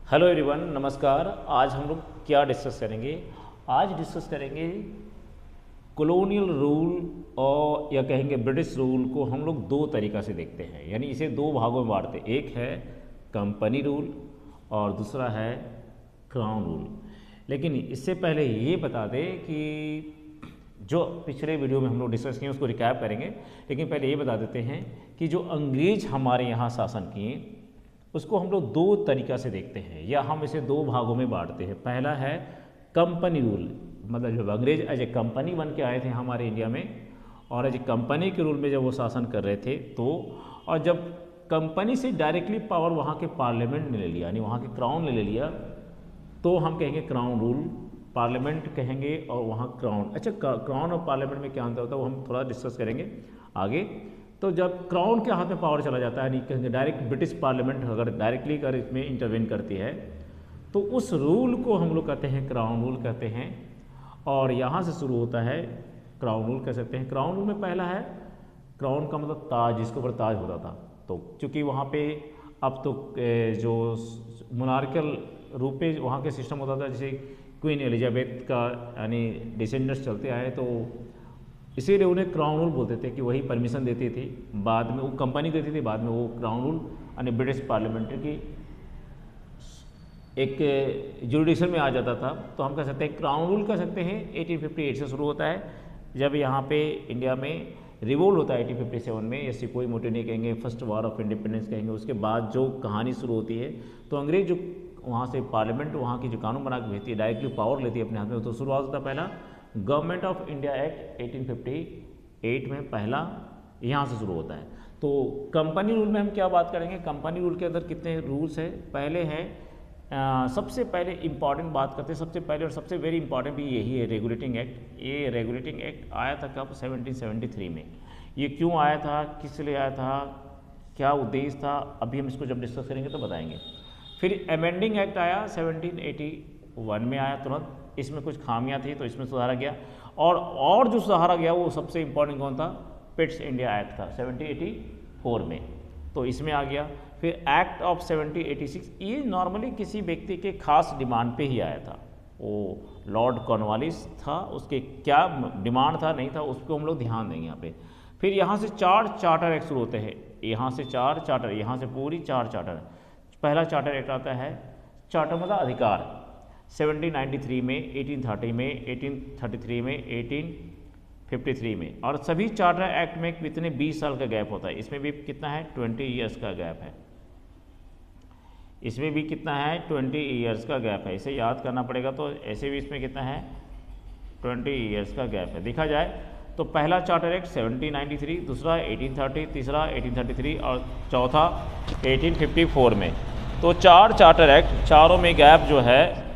Hello everyone, नमस्कार। आज हम लोग क्या डिस्कस करेंगे? आज डिस्कस करेंगे कॉलोनियल रूल और या कहेंगे ब्रिटिश रूल को हम लोग दो तरीक़ा से देखते हैं, यानी इसे दो भागों में बांटते हैं। एक है कंपनी रूल और दूसरा है क्राउन रूल। लेकिन इससे पहले ये बता दें कि जो पिछले वीडियो में हम लोग डिस्कस किए उसको रिकैप करेंगे, लेकिन पहले ये बता देते हैं कि जो अंग्रेज हमारे यहाँ शासन किए उसको हम लोग दो तरीक़ा से देखते हैं, या हम इसे दो भागों में बांटते हैं। पहला है कंपनी रूल, मतलब जब अंग्रेज एज ए कंपनी बन के आए थे हमारे इंडिया में, और एज ए कंपनी के रूल में जब वो शासन कर रहे थे तो, और जब कंपनी से डायरेक्टली पावर वहाँ के पार्लियामेंट ने ले लिया, यानी वहाँ के क्राउन ने ले लिया, तो हम कहेंगे क्राउन रूल। पार्लियामेंट कहेंगे और वहाँ क्राउन। अच्छा, क्राउन और पार्लियामेंट में क्या अंतर होता है वो हम थोड़ा डिस्कस करेंगे आगे। तो जब क्राउन के हाथ में पावर चला जाता है, यानी डायरेक्ट ब्रिटिश पार्लियामेंट अगर डायरेक्टली अगर इसमें इंटरवेन करती है, तो उस रूल को हम लोग कहते हैं क्राउन रूल कहते हैं। और यहाँ से शुरू होता है क्राउन रूल कह सकते हैं। क्राउन रूल में पहला है, क्राउन का मतलब ताज, जिसके ऊपर ताज होता था। तो चूँकि वहाँ पे अब तो जो मोनार्कल रूप पे वहाँ के सिस्टम होता था, जैसे क्वीन एलिजाबेथ का यानी डिसेंडेंट्स चलते आए, तो इसीलिए उन्हें क्राउन रूल बोलते थे कि वही परमिशन देती थी। बाद में वो कंपनी देती थी, बाद में वो क्राउन रूल यानी ब्रिटिश पार्लियामेंट की एक जुडिशन में आ जाता था। तो हम कह सकते हैं क्राउन रूल कह सकते हैं 1858 से शुरू होता है, जब यहाँ पे इंडिया में रिवोल्ट होता है 1857 में, या सिकोई मोटेनी कहेंगे, फर्स्ट वॉर ऑफ इंडिपेंडेंस कहेंगे। उसके बाद जो कहानी शुरू होती है, तो अंग्रेज जो वहाँ से पार्लियामेंट वहाँ की जो कानून बना के भेजती है, डायरेक्टली पावर लेती है अपने हाथ में। तो शुरुआत होता है पहला गवर्नमेंट ऑफ इंडिया एक्ट 1858 में, पहला यहाँ से शुरू होता है। तो कंपनी रूल में हम क्या बात करेंगे? कंपनी रूल के अंदर कितने रूल्स हैं? पहले हैं सबसे पहले इंपॉर्टेंट बात करते हैं, सबसे पहले और सबसे वेरी इंपॉर्टेंट भी यही है, रेगुलेटिंग एक्ट। ये रेगुलेटिंग एक्ट आया था कब? 1773 में। ये क्यों आया था, किस लिए आया था, क्या उद्देश्य था, अभी हम इसको जब डिस्कस करेंगे तो बताएंगे। फिर अमेंडिंग एक्ट आया 1781 में, आया तुरंत। इसमें कुछ खामियां थी तो इसमें सुधारा गया, और जो सुधारा गया वो सबसे इंपॉर्टेंट कौन था? पिट्स इंडिया एक्ट था 1784 में, तो इसमें आ गया। फिर एक्ट ऑफ 1786, ये नॉर्मली किसी व्यक्ति के खास डिमांड पे ही आया था। वो लॉर्ड कॉर्नवालिस था, उसके क्या डिमांड था नहीं था उसको हम लोग ध्यान देंगे यहाँ पे। फिर यहाँ से 4 चार्टर एक्ट शुरू होते हैं, यहाँ से 4 चार्टर, यहाँ से पूरी 4 चार्टर। पहला चार्टर एक्ट आता है, चार्टर मतलब अधिकार, 1793 में, 1830 में, 1833 में, 1853 में। और सभी चार्टर एक्ट में कितने 20 साल का गैप होता है। इसमें भी कितना है? 20 ईयर्स का गैप है। इसमें भी कितना है? 20 ईयर्स का गैप है। इसे याद करना पड़ेगा। तो ऐसे भी इसमें कितना है? 20 ईयर्स का गैप है। देखा जाए तो पहला चार्टर एक्ट 1793, दूसरा 1830, तीसरा 1833 और चौथा 1854 में। तो 4 चार्टर एक्ट, चारों में गैप जो है,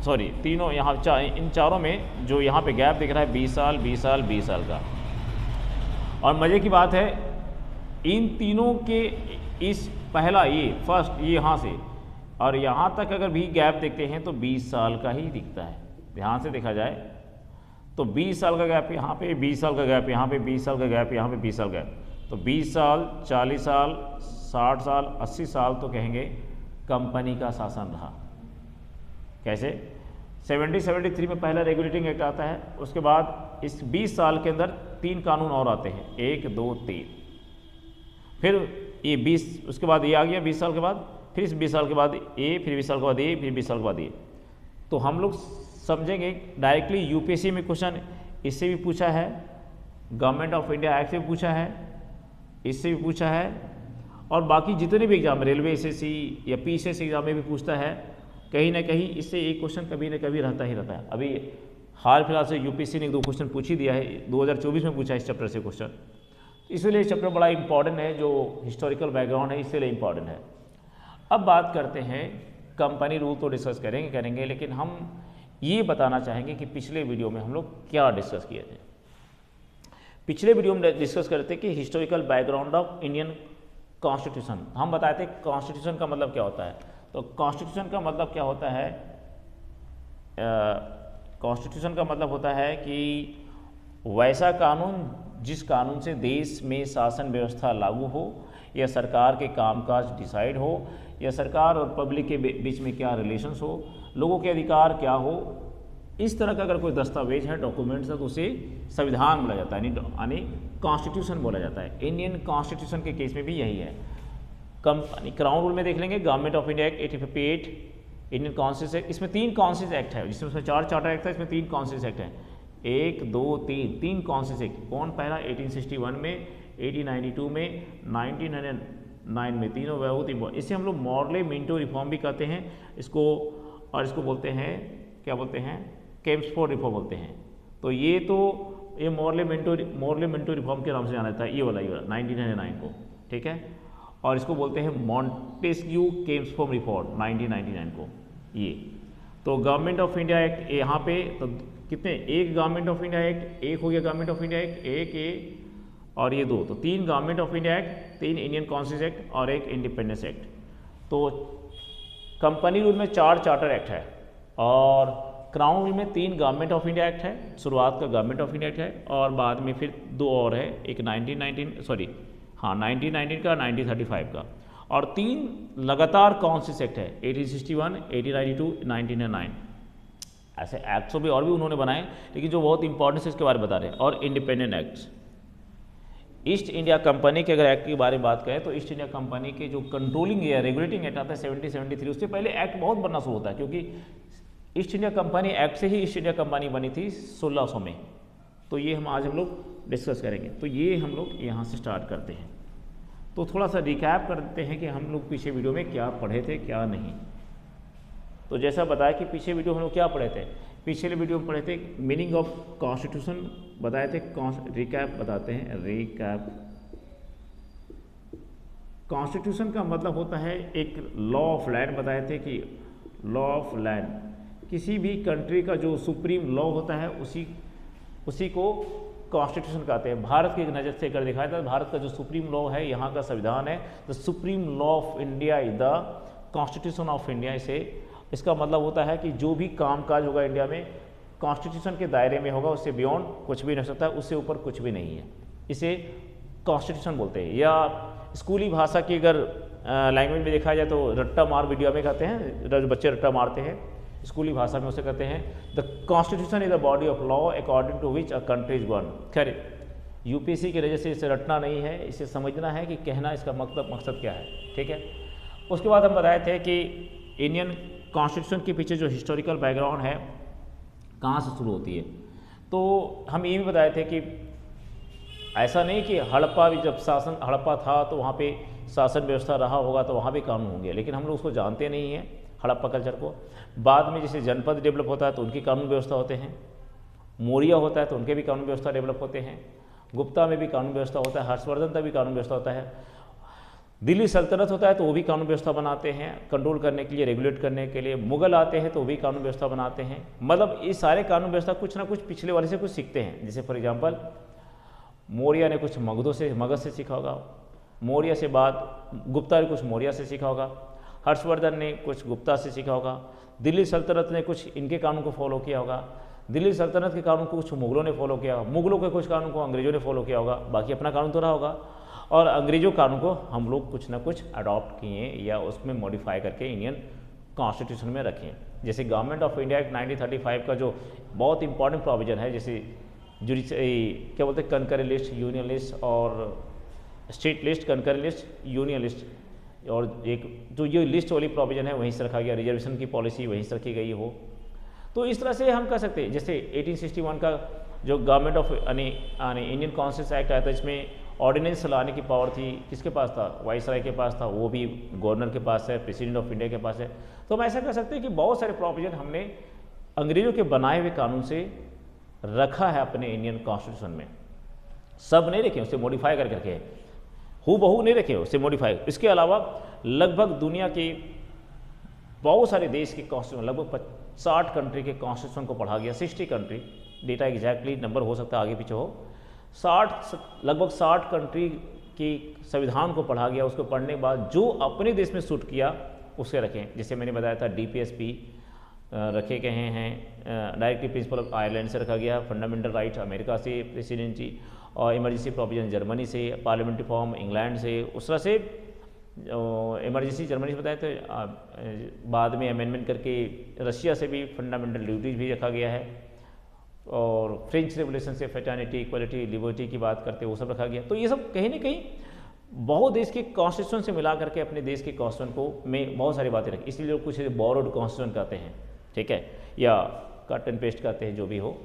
सॉरी तीनों यहाँ इन चारों में जो यहाँ पे गैप दिख रहा है 20 साल 20 साल 20 साल का। और मज़े की बात है, इन तीनों के इस पहला ये फर्स्ट ये यहाँ से और यहाँ तक अगर भी गैप देखते हैं तो 20 साल का ही दिखता है। ध्यान से देखा जाए तो 20 साल का गैप यहाँ पे, 20 साल का गैप यहाँ पे, 20 साल का गैप यहाँ पे, 20 साल गैप। तो 20 साल, 40 साल, 60 साल, 80 साल तो कहेंगे कंपनी का शासन रहा। कैसे? 1773 में पहला रेगुलेटिंग एक्ट आता है, उसके बाद इस 20 साल के अंदर 3 कानून और आते हैं, 1 2 3। फिर ये 20, उसके बाद ये आ गया 20 साल के बाद, फिर इस 20 साल के बाद ये, फिर 20 साल के बाद ये, फिर 20 साल के बाद ये। तो हम लोग समझेंगे डायरेक्टली यूपीएससी में क्वेश्चन इससे भी पूछा है, गवर्नमेंट ऑफ इंडिया एक्ट से भी पूछा है, इससे भी पूछा है, और बाकी जितने भी एग्जाम, रेलवे एसएससी या पीसीएस एग्जाम में भी पूछता है। कहीं ना कहीं इससे एक क्वेश्चन कभी ना कभी रहता ही रहता है। अभी हाल फिलहाल से यूपीएससी ने 2 क्वेश्चन पूछ ही दिया है, 2024 में पूछा इस चैप्टर से क्वेश्चन। इसलिए चैप्टर बड़ा इंपॉर्टेंट है, जो हिस्टोरिकल बैकग्राउंड है इसलिए इंपॉर्टेंट है। अब बात करते हैं कंपनी रूल, तो डिस्कस करेंगे, लेकिन हम ये बताना चाहेंगे कि पिछले वीडियो में हम लोग क्या डिस्कस किए थे। पिछले वीडियो में डिस्कस करते कि historical background of Indian constitution. हम बताए थे कॉन्स्टिट्यूशन का मतलब क्या होता है। तो कॉन्स्टिट्यूशन का मतलब क्या होता है? कॉन्स्टिट्यूशन का मतलब होता है कि वैसा कानून जिस कानून से देश में शासन व्यवस्था लागू हो, या सरकार के कामकाज डिसाइड हो, या सरकार और पब्लिक के बीच में क्या रिलेशंस हो, लोगों के अधिकार क्या हो, इस तरह का अगर कोई दस्तावेज है, डॉक्यूमेंट्स है, तो उसे संविधान बोला जाता है, यानी कॉन्स्टिट्यूशन बोला जाता है। इंडियन कॉन्स्टिट्यूशन के केस में भी यही है। कंपनी क्राउन रूल में देख लेंगे, government of India act 1858, Indian constitution act, इसमें 3 कॉन्स्टिट्यूशन एक्ट है, जिसमें उसमें 4 चार्टर एक्ट है, इसमें 3 कॉन्स्टिट्यूशन एक्ट है, 1 2 3 कॉन्स्टिट्यूशन एक्ट। कौन पहला? 1861 में, 1892 में, 1909 में, तीनों बहुत इंपॉर्टेंट। इसे हम लोग मॉर्ले मिंटो रिफॉर्म भी कहते हैं इसको, और इसको बोलते हैं, क्या बोलते हैं, केम्सफोर्ड रिफॉर्म बोलते हैं। तो ये मॉर्ले मिंटो रिफॉर्म के नाम से जाना जाता है, ये वाला 1999 को, ठीक है। और इसको बोलते हैं मॉन्टेस्क्यू केम्सफोर्ड रिफॉर्म 1999 को। ये तो गवर्नमेंट ऑफ इंडिया एक्ट यहाँ पे तो कितने, एक गवर्नमेंट ऑफ इंडिया एक्ट, एक हो गया गवर्नमेंट ऑफ इंडिया एक्ट, एक ये और ये 2, तो 3 government of India act, 3 Indian constitution act और एक इंडिपेंडेंस एक्ट। तो कंपनी रूल में 4 चार्टर एक्ट है और क्राउन रूल में 3 गवर्नमेंट ऑफ इंडिया एक्ट है। शुरुआत का गवर्नमेंट ऑफ इंडिया एक्ट है और बाद में फिर 2 और है, एक 1919 का, 1935 का, और 3 लगातार कॉन्स्टिट्यूशन एक्ट है, 1861, 1892, 1909। ऐसे एक्ट्स भी और भी उन्होंने बनाए, लेकिन जो बहुत इंपॉर्टेंट है इसके बारे में बता रहे हैं। और independent acts, east India company के अगर एक्ट के बारे में बात करें तो ईस्ट इंडिया कंपनी के जो कंट्रोलिंग या रेगुलेटिंग एक्ट आता है 1773, उससे पहले एक्ट बहुत बनना शुरू होता है, क्योंकि ईस्ट इंडिया कंपनी एक्ट से ही ईस्ट इंडिया कंपनी बनी थी 1600 में। तो ये आज हम लोग डिस्कस करेंगे। तो ये हम लोग यहाँ से स्टार्ट करते हैं। तो थोड़ा सा रिकैप करते हैं कि हम लोग पीछे वीडियो में क्या पढ़े थे, क्या नहीं। तो जैसा बताया कि पीछे वीडियो हम लोग क्या पढ़े थे, पिछले वीडियो में पढ़े थे मीनिंग ऑफ कॉन्स्टिट्यूशन बताए थे, रिकैप बताते हैं। रिकैप, कॉन्स्टिट्यूशन का मतलब होता है एक लॉ ऑफ लैंड, बताए थे कि लॉ ऑफ लैंड किसी भी कंट्री का जो सुप्रीम लॉ होता है उसी को कॉन्स्टिट्यूशन कहते हैं। भारत की एक नज़र से अगर दिखाया था, भारत का जो सुप्रीम लॉ है, यहाँ का संविधान है, the supreme law of India is the constitution of India. इसका मतलब होता है कि जो भी कामकाज होगा इंडिया में कॉन्स्टिट्यूशन के दायरे में होगा, उससे बियॉन्ड कुछ भी नहीं हो सकता, उससे ऊपर कुछ भी नहीं है। इसे कॉन्स्टिट्यूशन बोलते हैं। या स्कूली भाषा की अगर लैंग्वेज में देखा जाए तो रट्टा मार वीडियो में कहते हैं, जो बच्चे रट्टा मारते हैं स्कूली भाषा में उसे कहते हैं the constitution is the body of law according to which a country is govern. खैर यूपीएससी की वजह से इसे रटना नहीं है, इसे समझना है कि कहना इसका मकसद क्या है, ठीक है। उसके बाद हम बताए थे कि इंडियन कॉन्स्टिट्यूशन के पीछे जो हिस्टोरिकल बैकग्राउंड है कहाँ से शुरू होती है। तो हम ये भी बताए थे कि ऐसा नहीं कि हड़प्पा भी, जब हड़प्पा था तो वहाँ पे शासन व्यवस्था रहा होगा तो वहाँ भी कानून होंगे, लेकिन हम लोग उसको जानते नहीं हैं हड़प्पा कल्चर को। बाद में जैसे जनपद डेवलप होता है तो उनकी कानून व्यवस्था होते हैं, मौर्य होता है तो उनके भी कानून व्यवस्था डेवलप होते हैं, गुप्ता में भी कानून व्यवस्था होता है, हर्षवर्धन तक भी कानून व्यवस्था होता है, दिल्ली सल्तनत होता है तो वो भी कानून व्यवस्था बनाते हैं कंट्रोल करने के लिए, रेगुलेट करने के लिए, मुगल आते हैं तो वो भी कानून व्यवस्था बनाते हैं। मतलब ये सारे कानून व्यवस्था कुछ ना कुछ पिछले वाले से कुछ सीखते हैं। जैसे फॉर एग्जांपल मौर्य ने कुछ मगध से सीखा होगा, मौर्य से बाद गुप्ता ने कुछ मौर्य से सीखा होगा, हर्षवर्धन ने कुछ गुप्ता से सीखा होगा, दिल्ली सल्तनत ने कुछ इनके कानून को फॉलो किया होगा, दिल्ली सल्तनत के कानून को कुछ मुगलों ने फॉलो किया होगा, मुगलों के कुछ कानून को अंग्रेजों ने फॉलो किया होगा, बाकी अपना कानून तो रहा होगा, और अंग्रेजों कानून को हम लोग कुछ ना कुछ अडॉप्ट किए या उसमें मॉडिफाई करके इंडियन कॉन्स्टिट्यूशन में रखें। जैसे गवर्नमेंट ऑफ इंडिया एक्ट 1935 का जो बहुत इंपॉर्टेंट प्रोविजन है, जैसे क्या बोलते हैं, कंकरेंट लिस्ट, यूनियन लिस्ट और state list, concurrent list, union list, और एक जो ये लिस्ट वाली प्रोविजन है वहीं से रखा गया, रिजर्वेशन की पॉलिसी वहीं से रखी गई हो। तो इस तरह से हम कह सकते हैं। जैसे 1861 का जो government of Indian constitution act आया था, इसमें ऑर्डिनेंस लाने की पावर थी, किसके पास था? वाइसराय के पास था, वो भी गवर्नर के पास है, प्रेसिडेंट ऑफ इंडिया के पास है। तो हम ऐसा कह सकते हैं कि बहुत सारे प्रोविजन हमने अंग्रेजों के बनाए हुए कानून से रखा है अपने इंडियन कॉन्स्टिट्यूशन में। सब नहीं रखे, उसे मॉडिफाई करके रखे, हूबहू नहीं रखे, उसे मॉडिफाई। इसके अलावा लगभग दुनिया के बहुत सारे देश के कॉन्स्टिट्यूशन, लगभग 60 कंट्री के कॉन्स्टिट्यूशन को पढ़ा गया, 60 कंट्री, डेटा एग्जैक्टली नंबर हो सकता है आगे पीछे हो, लगभग 60 कंट्री की संविधान को पढ़ा गया। उसको पढ़ने के बाद जो अपने देश में सूट किया उसे रखें। जैसे मैंने बताया था DPSP रखे गए हैं, डायरेक्टिव प्रिंसिपल ऑफ आयरलैंड से रखा गया, फंडामेंटल राइट अमेरिका से प्रेसिडेंसी, और इमरजेंसी प्रोविजन जर्मनी से, पार्लियामेंट्री फॉर्म इंग्लैंड से। उस तरह से इमरजेंसी जर्मनी से बताया, तो बाद में अमेंडमेंट करके रशिया से भी फंडामेंटल ड्यूटीज भी रखा गया है, और फ्रेंच रेवोल्यूशन से फ्रेटर्निटी, इक्वलिटी, लिबर्टी की बात करते हैं वो सब रखा गया। तो ये सब कहीं ना कहीं बहुत देश के कॉन्स्टिट्यूशन से मिला करके अपने देश के कॉन्स्टिट्यूशन को में बहुत सारी बातें रखी, इसलिए लोग कुछ बोरोड कॉन्स्टिट्यूशन कहते हैं, ठीक है, या कट एंड पेस्ट कहते हैं, जो भी हो,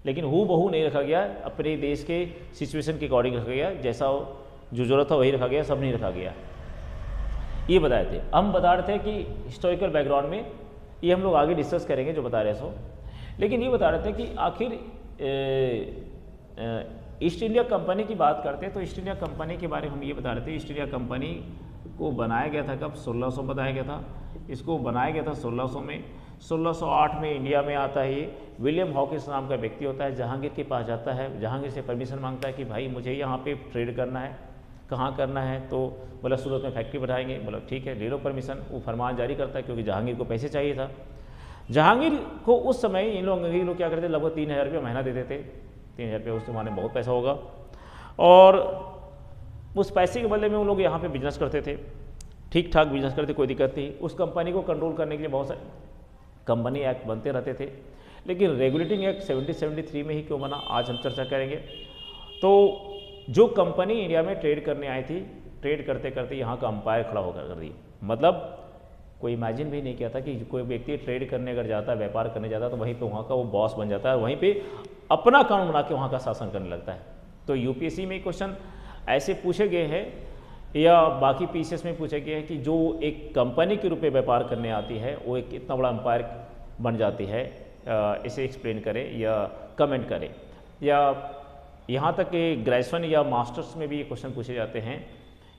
लेकिन हू बहू नहीं रखा गया, अपने देश के सिचुएशन के अकॉर्डिंग रखा गया, जैसा जो जरूरत था वही रखा गया, सब नहीं रखा गया। ये बताए थे। हम बता रहे थे कि हिस्टोरिकल बैकग्राउंड में ये हम लोग आगे डिस्कस करेंगे जो बता रहे सो, लेकिन ये बता रहे थे कि आखिर ईस्ट इंडिया कंपनी की बात करते हैं तो ईस्ट इंडिया कंपनी के बारे में हम ये बता रहे थे, ईस्ट इंडिया कंपनी को बनाया गया था कब, 1600 बताया गया था। इसको बनाया गया था 1600 में। 1608 में इंडिया में आता है ये। विलियम हॉकिंस नाम का व्यक्ति होता है, जहांगीर के पास जाता है, जहांगीर से परमिशन मांगता है कि भाई मुझे यहाँ पे ट्रेड करना है, कहाँ करना है, तो बोला सूरत में फैक्ट्री बढ़ाएंगे, बोला ठीक है ले लो परमिशन। वो फरमान जारी करता है क्योंकि जहांगीर को पैसे चाहिए था। जहांगीर को उस समय इन लोग अंग्रेजी लोग क्या करते थे, लगभग 3000 रुपये महीना देते थे। 3000 रुपये उस जमाने में बहुत पैसा होगा, और उस पैसे के बदले में वो लोग यहाँ पे बिजनेस करते थे, ठीक ठाक बिजनेस करते, कोई दिक्कत नहीं। उस कंपनी को कंट्रोल करने के लिए बहुत सारे कंपनी एक्ट बनते रहते थे, लेकिन रेगुलेटिंग एक्ट 1773 में ही क्यों बना, आज हम चर्चा करेंगे। तो जो कंपनी इंडिया में ट्रेड करने आई थी, ट्रेड करते करते यहाँ का अंपायर खड़ा होकर कर दी। मतलब कोई इमेजिन भी नहीं किया था कि कोई व्यक्ति ट्रेड करने अगर जाता है, व्यापार करने जाता है, तो वहीं पे वहाँ का वो बॉस बन जाता है, वहीं पे अपना कानून बना के वहाँ का शासन करने लगता है। तो यूपीएससी में क्वेश्चन ऐसे पूछे गए हैं या बाकी पीसीएस में पूछे गए हैं कि जो एक कंपनी के रूप में व्यापार करने आती है वो एक इतना बड़ा अंपायर बन जाती है, इसे एक्सप्लेन करें या कमेंट करें। या यहाँ तक कि ग्रेजुएशन या मास्टर्स में भी ये क्वेश्चन पूछे जाते हैं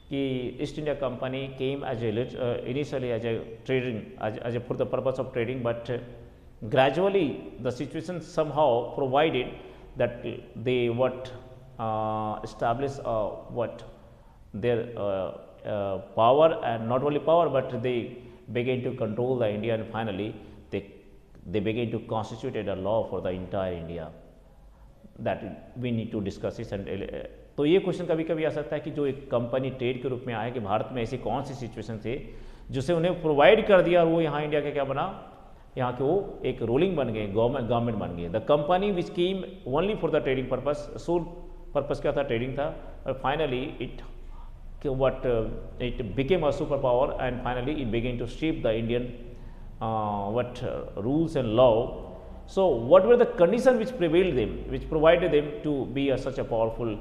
कि East India Company came as initially as a trading as a for the purpose of trading, but gradually the situation somehow provided that they establish what their power, and not only power but they began to control the India, and finally they began to constitute a law for the entire India that we need to discuss this। and तो ये question कभी कभी आ सकता है कि जो एक company trade के रूप में आए कि भारत में ऐसी कौन सी सिचुएशन थे जिसे उन्हें प्रोवाइड कर दिया, और वो यहाँ इंडिया का क्या बना, यहाँ के वो एक रूलिंग बन गए, गवर्नमेंट बन गए। The company which came only for the trading purpose, sole purpose क्या था, ट्रेडिंग था, और finally it became a super power, and finally it began to shape the Indian rules and law. So what were the conditions which prevailed them, which provided them to be such a powerful,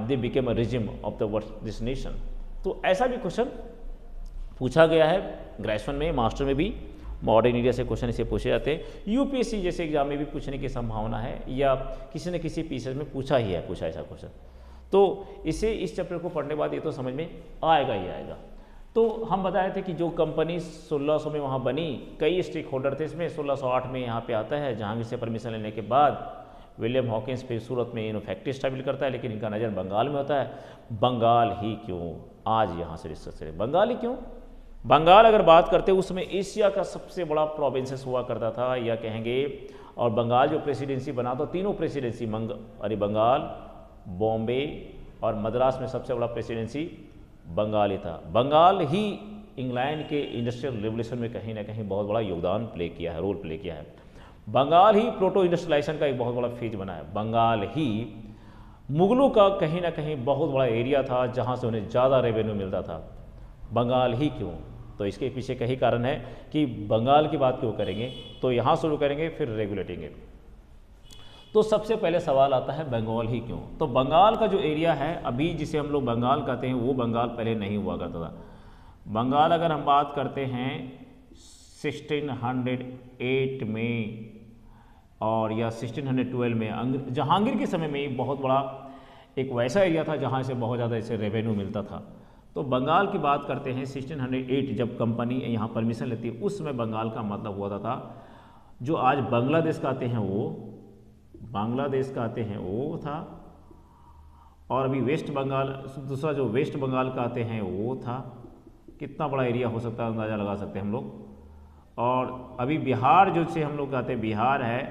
they became a regime of this nation। तो ऐसा भी question पूछा गया है graduation में, master में भी modern India से क्वेश्चन इसे पूछे जाते हैं। यूपीएससी जैसे एग्जाम में भी पूछने की संभावना है, या किसी न किसी पीसीएस में पूछा ऐसा क्वेश्चन। तो इसे इस चैप्टर को पढ़ने के बाद ये तो समझ में आएगा ही आएगा। तो हम बताए थे कि जो कंपनी 1600 में वहाँ बनी, कई स्टेक होल्डर थे इसमें। 1608 में यहाँ पे आता है, जहांगीर से परमिशन लेने के बाद विलियम हॉकिंस फिर सूरत में इन्हों फैक्ट्री स्टैब्लिश करता है, लेकिन इनका नज़र बंगाल में होता है। बंगाल ही क्यों, आज यहाँ से डिस्कस करें बंगाल ही क्यों। बंगाल अगर बात करते हैं उसमें एशिया का सबसे बड़ा प्रोविंसेस हुआ करता था, या कहेंगे, और बंगाल जो प्रेसिडेंसी बना, तो तीनों प्रेसिडेंसी बंगाल, बॉम्बे और मद्रास में सबसे बड़ा प्रेसिडेंसी बंगाल ही था। बंगाल ही इंग्लैंड के इंडस्ट्रियल रेवोल्यूशन में कहीं ना कहीं बहुत बड़ा योगदान प्ले किया है, रोल प्ले किया है। बंगाल ही प्रोटो इंडस्ट्रियलाइजेशन का एक बहुत बड़ा फेज बना है। बंगाल ही मुगलों का कहीं ना कहीं बहुत बड़ा एरिया था जहाँ से उन्हें ज़्यादा रेवेन्यू मिलता था। बंगाल ही क्यों, तो इसके पीछे कई कारण है कि बंगाल की बात क्यों करेंगे, तो यहाँ शुरू करेंगे फिर रेगुलेटिंग। तो सबसे पहले सवाल आता है बंगाल ही क्यों। तो बंगाल का जो एरिया है अभी जिसे हम लोग बंगाल कहते हैं, वो बंगाल पहले नहीं हुआ करता था। बंगाल अगर हम बात करते हैं 1608 में और या 1612 में, जहांगीर के समय में एक बहुत बड़ा एक वैसा एरिया था जहाँ से बहुत ज़्यादा इसे रेवेन्यू मिलता था। तो बंगाल की बात करते हैं 1608 जब कंपनी यहाँ परमिशन लेती है, उस समय बंगाल का मतलब हुआ था जो आज बांग्लादेश कहते हैं वो, बांग्लादेश कहते हैं वो था, और अभी वेस्ट बंगाल, दूसरा जो वेस्ट बंगाल कहते हैं वो था। कितना बड़ा एरिया हो सकता है अंदाज़ा लगा सकते हैं हम लोग। और अभी बिहार जो से हम लोग कहते हैं बिहार है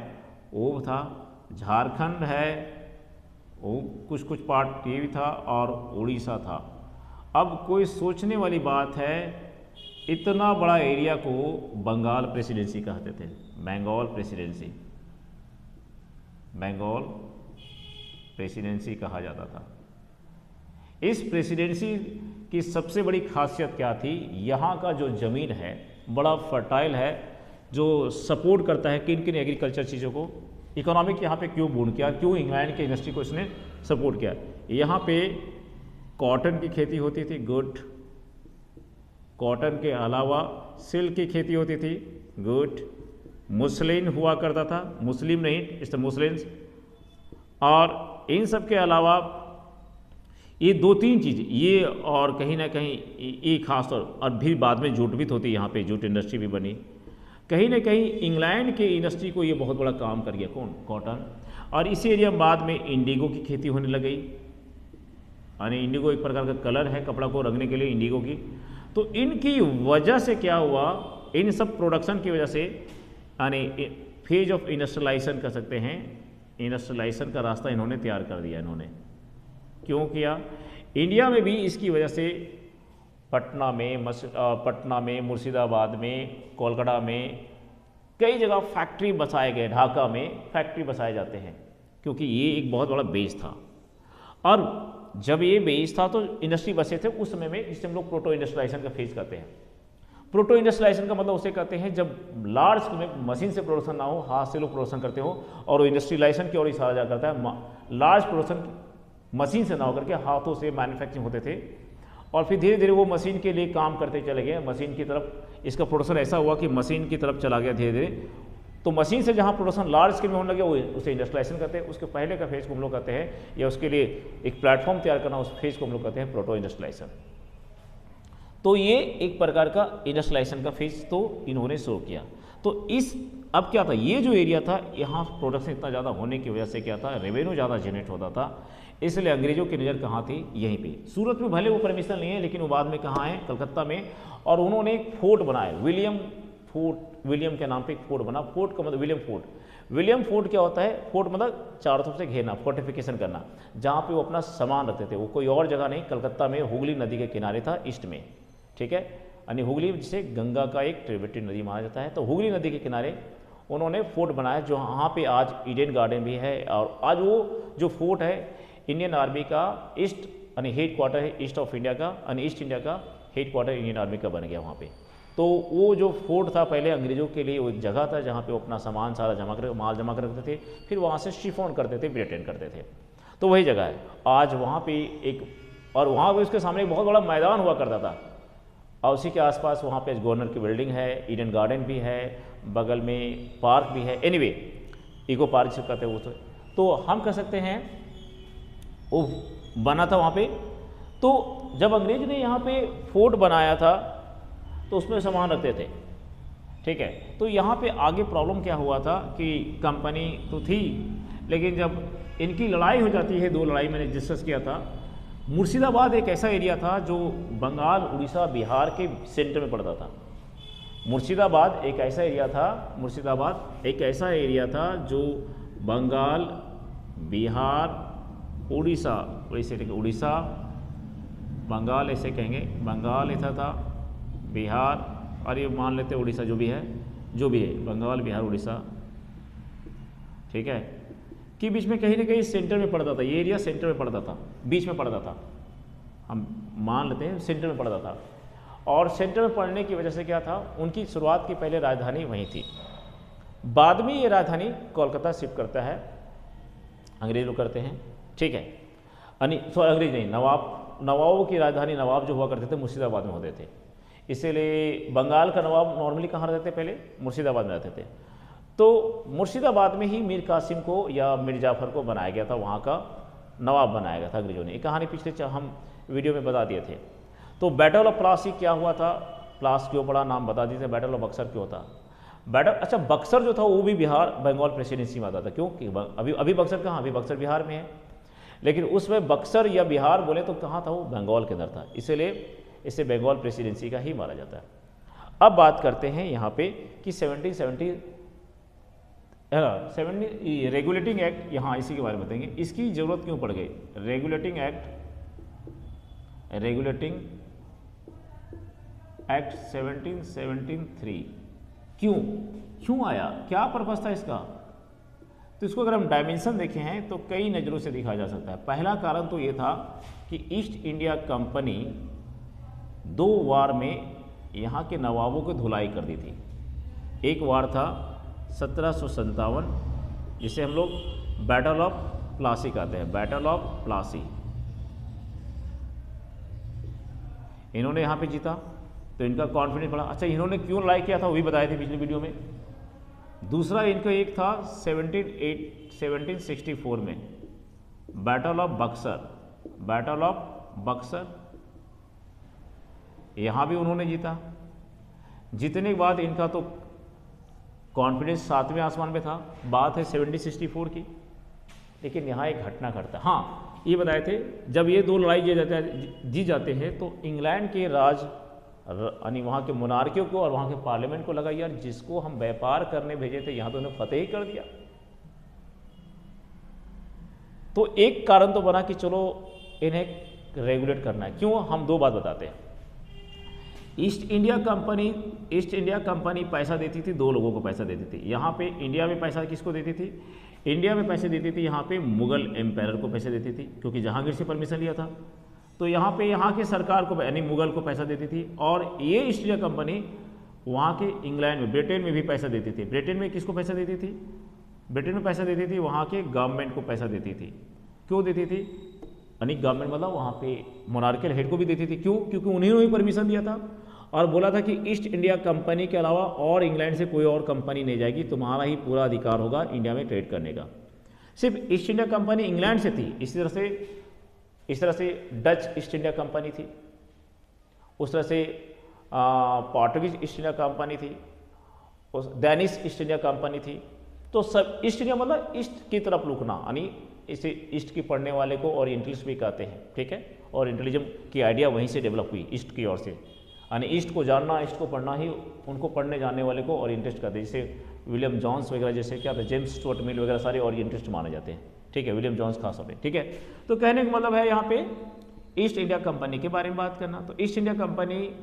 वो था, झारखंड है वो कुछ पार्ट ये भी था, और उड़ीसा था। अब कोई सोचने वाली बात है, इतना बड़ा एरिया को बंगाल प्रेसिडेंसी कहते थे, बंगाल प्रेसिडेंसी, बंगाल प्रेसिडेंसी कहा जाता था। इस प्रेसिडेंसी की सबसे बड़ी खासियत क्या थी, यहाँ का जो ज़मीन है बड़ा फर्टाइल है, जो सपोर्ट करता है किन किन एग्रीकल्चर चीज़ों को। इकोनॉमिक यहाँ पे क्यों बूम किया, क्यों इंग्लैंड के इंडस्ट्री को इसने सपोर्ट किया। यहाँ पे कॉटन की खेती होती थी, गुड। कॉटन के अलावा सिल्क की खेती होती थी, गुड। मुस्लिन हुआ करता था, मुस्लिम नहीं, इट्स मुस्लिम्स। और इन सब के अलावा ये दो तीन चीज़, ये और कहीं ना कहीं ये खास तौर, और भी बाद में जूट भी होती, यहाँ पे जूट इंडस्ट्री भी बनी। कहीं ना कहीं इंग्लैंड के इंडस्ट्री को ये बहुत बड़ा काम कर गया, कौन, कॉटन। और इसी एरिया में बाद में इंडिगो की खेती होने लग गई, यानी इंडिगो एक प्रकार का कलर है कपड़ा को रंगने के लिए, इंडिगो की। तो इनकी वजह से क्या हुआ, इन सब प्रोडक्शन की वजह से, यानी फेज ऑफ इंडस्ट्रियलाइजेशन कर सकते हैं, इंडस्ट्रियलाइजेशन का रास्ता इन्होंने तैयार कर दिया। इन्होंने क्यों किया, इंडिया में भी इसकी वजह से पटना में, मुर्शिदाबाद में, कोलकाता में कई जगह फैक्ट्री बसाए गए, ढाका में फैक्ट्री बसाए जाते हैं, क्योंकि ये एक बहुत बड़ा बेस था। और जब ये बेस था तो इंडस्ट्री बसे थे उस समय में, जिसे हम लोग प्रोटो इंडस्ट्रियलाइजेशन का फेज करते हैं। प्रोटो इंडस्ट्रियलाइजेशन का मतलब उसे कहते हैं जब लार्ज स्केल में मशीन से प्रोडक्शन ना हो, हाथ से लोग प्रोडक्शन करते हो, और वो इंडस्ट्रियलाइजेशन की ओर इशारा जा करता है। लार्ज प्रोडक्शन मशीन से ना होकर के हाथों से मैन्युफैक्चरिंग होते थे, और फिर धीरे धीरे वो मशीन के लिए काम करते चले गए, मशीन की तरफ इसका प्रोडक्शन ऐसा हुआ कि मशीन की तरफ चला गया धीरे धीरे। तो मशीन से जहाँ प्रोडक्शन लार्ज स्केल में होने लगे वो उसे इंडस्ट्रियलाइजेशन कहते हैं। उसके पहले का फेज को हम लोग कहते हैं, या उसके लिए एक प्लेटफॉर्म तैयार करना, उस फेज को हम लोग कहते हैं प्रोटो इंडस्ट्रियलाइजेशन। तो ये एक प्रकार का इंडस्ट्रियलाइजेशन का फेज तो इन्होंने शुरू किया। तो इस अब क्या था, ये जो एरिया था यहाँ प्रोडक्शन इतना ज़्यादा होने की वजह से क्या था, रेवेन्यू ज़्यादा जनरेट होता था, इसलिए अंग्रेजों की नज़र कहाँ थी, यहीं पे। सूरत में भले वो परमिशन नहीं है, लेकिन वो बाद में कहाँ है, कलकत्ता में। और उन्होंने एक फोर्ट बनाया, विलियम के नाम पे एक फोर्ट बना। फोर्ट का मतलब विलियम फोर्ट। विलियम फोर्ट क्या होता है, फोर्ट मतलब चारों तरफ से घेरना, फोर्टिफिकेशन करना, जहाँ पे वो अपना सामान रखते थे। वो कोई और जगह नहीं, कलकत्ता में हुगली नदी के किनारे था, ईस्ट में, ठीक है। यानी हुगली जिसे गंगा का एक ट्रिब्यूटरी नदी माना जाता है, तो हुगली नदी के किनारे उन्होंने फोर्ट बनाया, जो यहाँ पे आज ईडन गार्डन भी है। और आज वो जो फोर्ट है इंडियन आर्मी का ईस्ट, यानी हेड क्वार्टर है ईस्ट ऑफ इंडिया का, यानी ईस्ट इंडिया का हेड क्वार्टर इंडियन आर्मी का बन गया वहाँ पे। तो वो जो फोर्ट था पहले अंग्रेजों के लिए, वो एक जगह था जहाँ पे वो अपना सामान सारा माल जमा कर रखते थे, फिर वहाँ से शिप ऑन करते थे, ब्रिटेन करते थे। तो वही जगह है आज वहाँ पे एक, और वहाँ पे उसके सामने एक बहुत बड़ा मैदान हुआ करता था, और उसी के आसपास वहाँ पे गवर्नर की बिल्डिंग है, ईडन गार्डन भी है, बगल में पार्क भी है, एनीवे इको पार्क से कहते हैं वो। तो हम कह सकते हैं वो बना था वहाँ पे। तो जब अंग्रेज ने यहाँ पे फोर्ट बनाया था तो उसमें सामान रखते थे, ठीक है। तो यहाँ पे आगे प्रॉब्लम क्या हुआ था कि कंपनी तो थी, लेकिन जब इनकी लड़ाई हो जाती है, दो लड़ाई मैंने डिस्कस किया था। मुर्शिदाबाद एक ऐसा एरिया था जो बंगाल, उड़ीसा, बिहार के सेंटर में पड़ता था। मुर्शिदाबाद एक ऐसा एरिया था जो बंगाल, बिहार, उड़ीसा, उड़ीसा, बंगाल ऐसे कहेंगे, बंगाल ऐसा था, बिहार, और ये मान लेते उड़ीसा जो भी है बंगाल, बिहार, उड़ीसा, ठीक है, कि बीच में कहीं ना कहीं सेंटर में पड़ता था। ये एरिया सेंटर में पड़ता था, बीच में पड़ता था, हम मान लेते हैं सेंटर में पड़ता था। और सेंटर में पड़ने की वजह से क्या था, उनकी शुरुआत की पहले राजधानी वहीं थी, बाद में ये राजधानी कोलकाता शिफ्ट करता है, अंग्रेज लोग करते हैं, ठीक है। अंग्रेज नहीं, नवाबों की राजधानी, नवाब जो हुआ करते थे मुर्शिदाबाद में होते थे, इसीलिए बंगाल का नवाब नॉर्मली कहाँ रहते थे, पहले मुर्शिदाबाद में रहते थे। तो मुर्शिदाबाद में ही मीर कासिम को या मीर जाफर को बनाया गया था, वहाँ का नवाब बनाया गया था अंग्रेजों ने। ये कहानी पिछले हम वीडियो में बता दिए थे। तो बैटल ऑफ प्लासी क्या हुआ था, प्लास क्यों पड़ा, नाम बता दिए थे। बैटल ऑफ बक्सर क्यों था, अच्छा बक्सर जो था वो भी बिहार, बंगाल प्रेसिडेंसी में आता था। क्यों कि अभी बक्सर कहाँ, अभी बक्सर बिहार में है, लेकिन उसमें बक्सर या बिहार बोले तो कहाँ था, वो बंगाल के अंदर था, इसलिए इसे बंगाल प्रेसिडेंसी का ही माना जाता है। अब बात करते हैं यहाँ पे कि 1770 रेगुलेटिंग एक्ट, यहाँ इसी के बारे में बताएंगे, इसकी ज़रूरत क्यों पड़ गई। Regulating act regulating act 1773। क्यों आया, क्या पर्पस था इसका? तो इसको अगर हम डायमेंशन देखें हैं तो कई नज़रों से देखा जा सकता है। पहला कारण तो ये था कि ईस्ट इंडिया कंपनी 2 वार में यहाँ के नवाबों की धुलाई कर दी थी। एक वार था 1757, जिसे हम लोग बैटल ऑफ प्लासी कहते हैं, बैटल ऑफ प्लासी। इन्होंने यहाँ पे जीता तो इनका कॉन्फिडेंस बढ़ा। अच्छा, इन्होंने क्यों लड़ाई किया था वो भी बताए थे पिछली वीडियो में। दूसरा इनका एक था 1764 में battle of Buxar, battle of Buxar, यहाँ भी उन्होंने जीता। जीतने के बाद इनका तो कॉन्फिडेंस 7वें आसमान पे था। बात है 1764 की। लेकिन यहाँ एक घटना घटता है। हाँ, ये बताए थे जब ये 2 लड़ाई जी जाते हैं तो इंग्लैंड के राज यानी वहाँ के मोनार्कियों को और वहाँ के पार्लियामेंट को लगा यार जिसको हम व्यापार करने भेजे थे यहाँ तो उन्हें फतेह ही कर दिया। तो एक कारण तो बना कि चलो इन्हें रेगुलेट करना है। क्यों, हम 2 बात बताते हैं। ईस्ट इंडिया कंपनी पैसा देती थी, 2 लोगों को पैसा देती थी। यहाँ पे इंडिया में पैसा किसको देती थी? इंडिया में पैसे देती थी यहाँ पे मुगल एम्पायर को पैसे देती थी, क्योंकि जहांगीर से परमिशन लिया था। तो यहाँ पे यहाँ की सरकार को यानी मुगल को पैसा देती थी। और ये ईस्ट इंडिया कंपनी वहाँ के इंग्लैंड में, ब्रिटेन में भी पैसा देती थी। ब्रिटेन में किसको पैसा देती थी? ब्रिटेन में पैसा देती थी वहाँ के गवर्नमेंट को पैसा देती थी। क्यों देती थी? यानी गवर्नमेंट मतलब वहाँ पे मोनार्कियल हेड को भी देती थी। क्यों? क्योंकि उन्हीं ने परमिशन दिया था और बोला था कि ईस्ट इंडिया कंपनी के अलावा और इंग्लैंड से कोई और कंपनी नहीं जाएगी, तुम्हारा ही पूरा अधिकार होगा इंडिया में ट्रेड करने का। सिर्फ ईस्ट इंडिया कंपनी इंग्लैंड से थी, इस तरह से डच ईस्ट इंडिया कंपनी थी, उस तरह से पोर्टुगीज ईस्ट इंडिया कंपनी थी, उस डेनिश ईस्ट इंडिया कंपनी थी। तो सब ईस्ट इंडिया मतलब ईस्ट की तरफ लुकना, यानी इसे ईस्ट की पढ़ने वाले को ओरिएंटलिस्ट भी कहते हैं, ठीक है। ओरिएंटलिज्म की आइडिया वहीं से डेवलप हुई, ईस्ट की ओर से, यानी ईस्ट को जानना, ईस्ट को पढ़ना ही उनको पढ़ने जाने वाले को ओरिएंटिस्ट कहते हैं। जैसे विलियम जॉन्स वगैरह, जैसे क्या था जेम्स स्टुअर्ट मिल वगैरह, सारे ओरिएंटिस्ट माने जाते हैं, ठीक है, विलियम जॉन्स खास पे, ठीक है। तो कहने का मतलब है यहाँ पे ईस्ट इंडिया कंपनी के बारे में बात करना। तो ईस्ट इंडिया कंपनी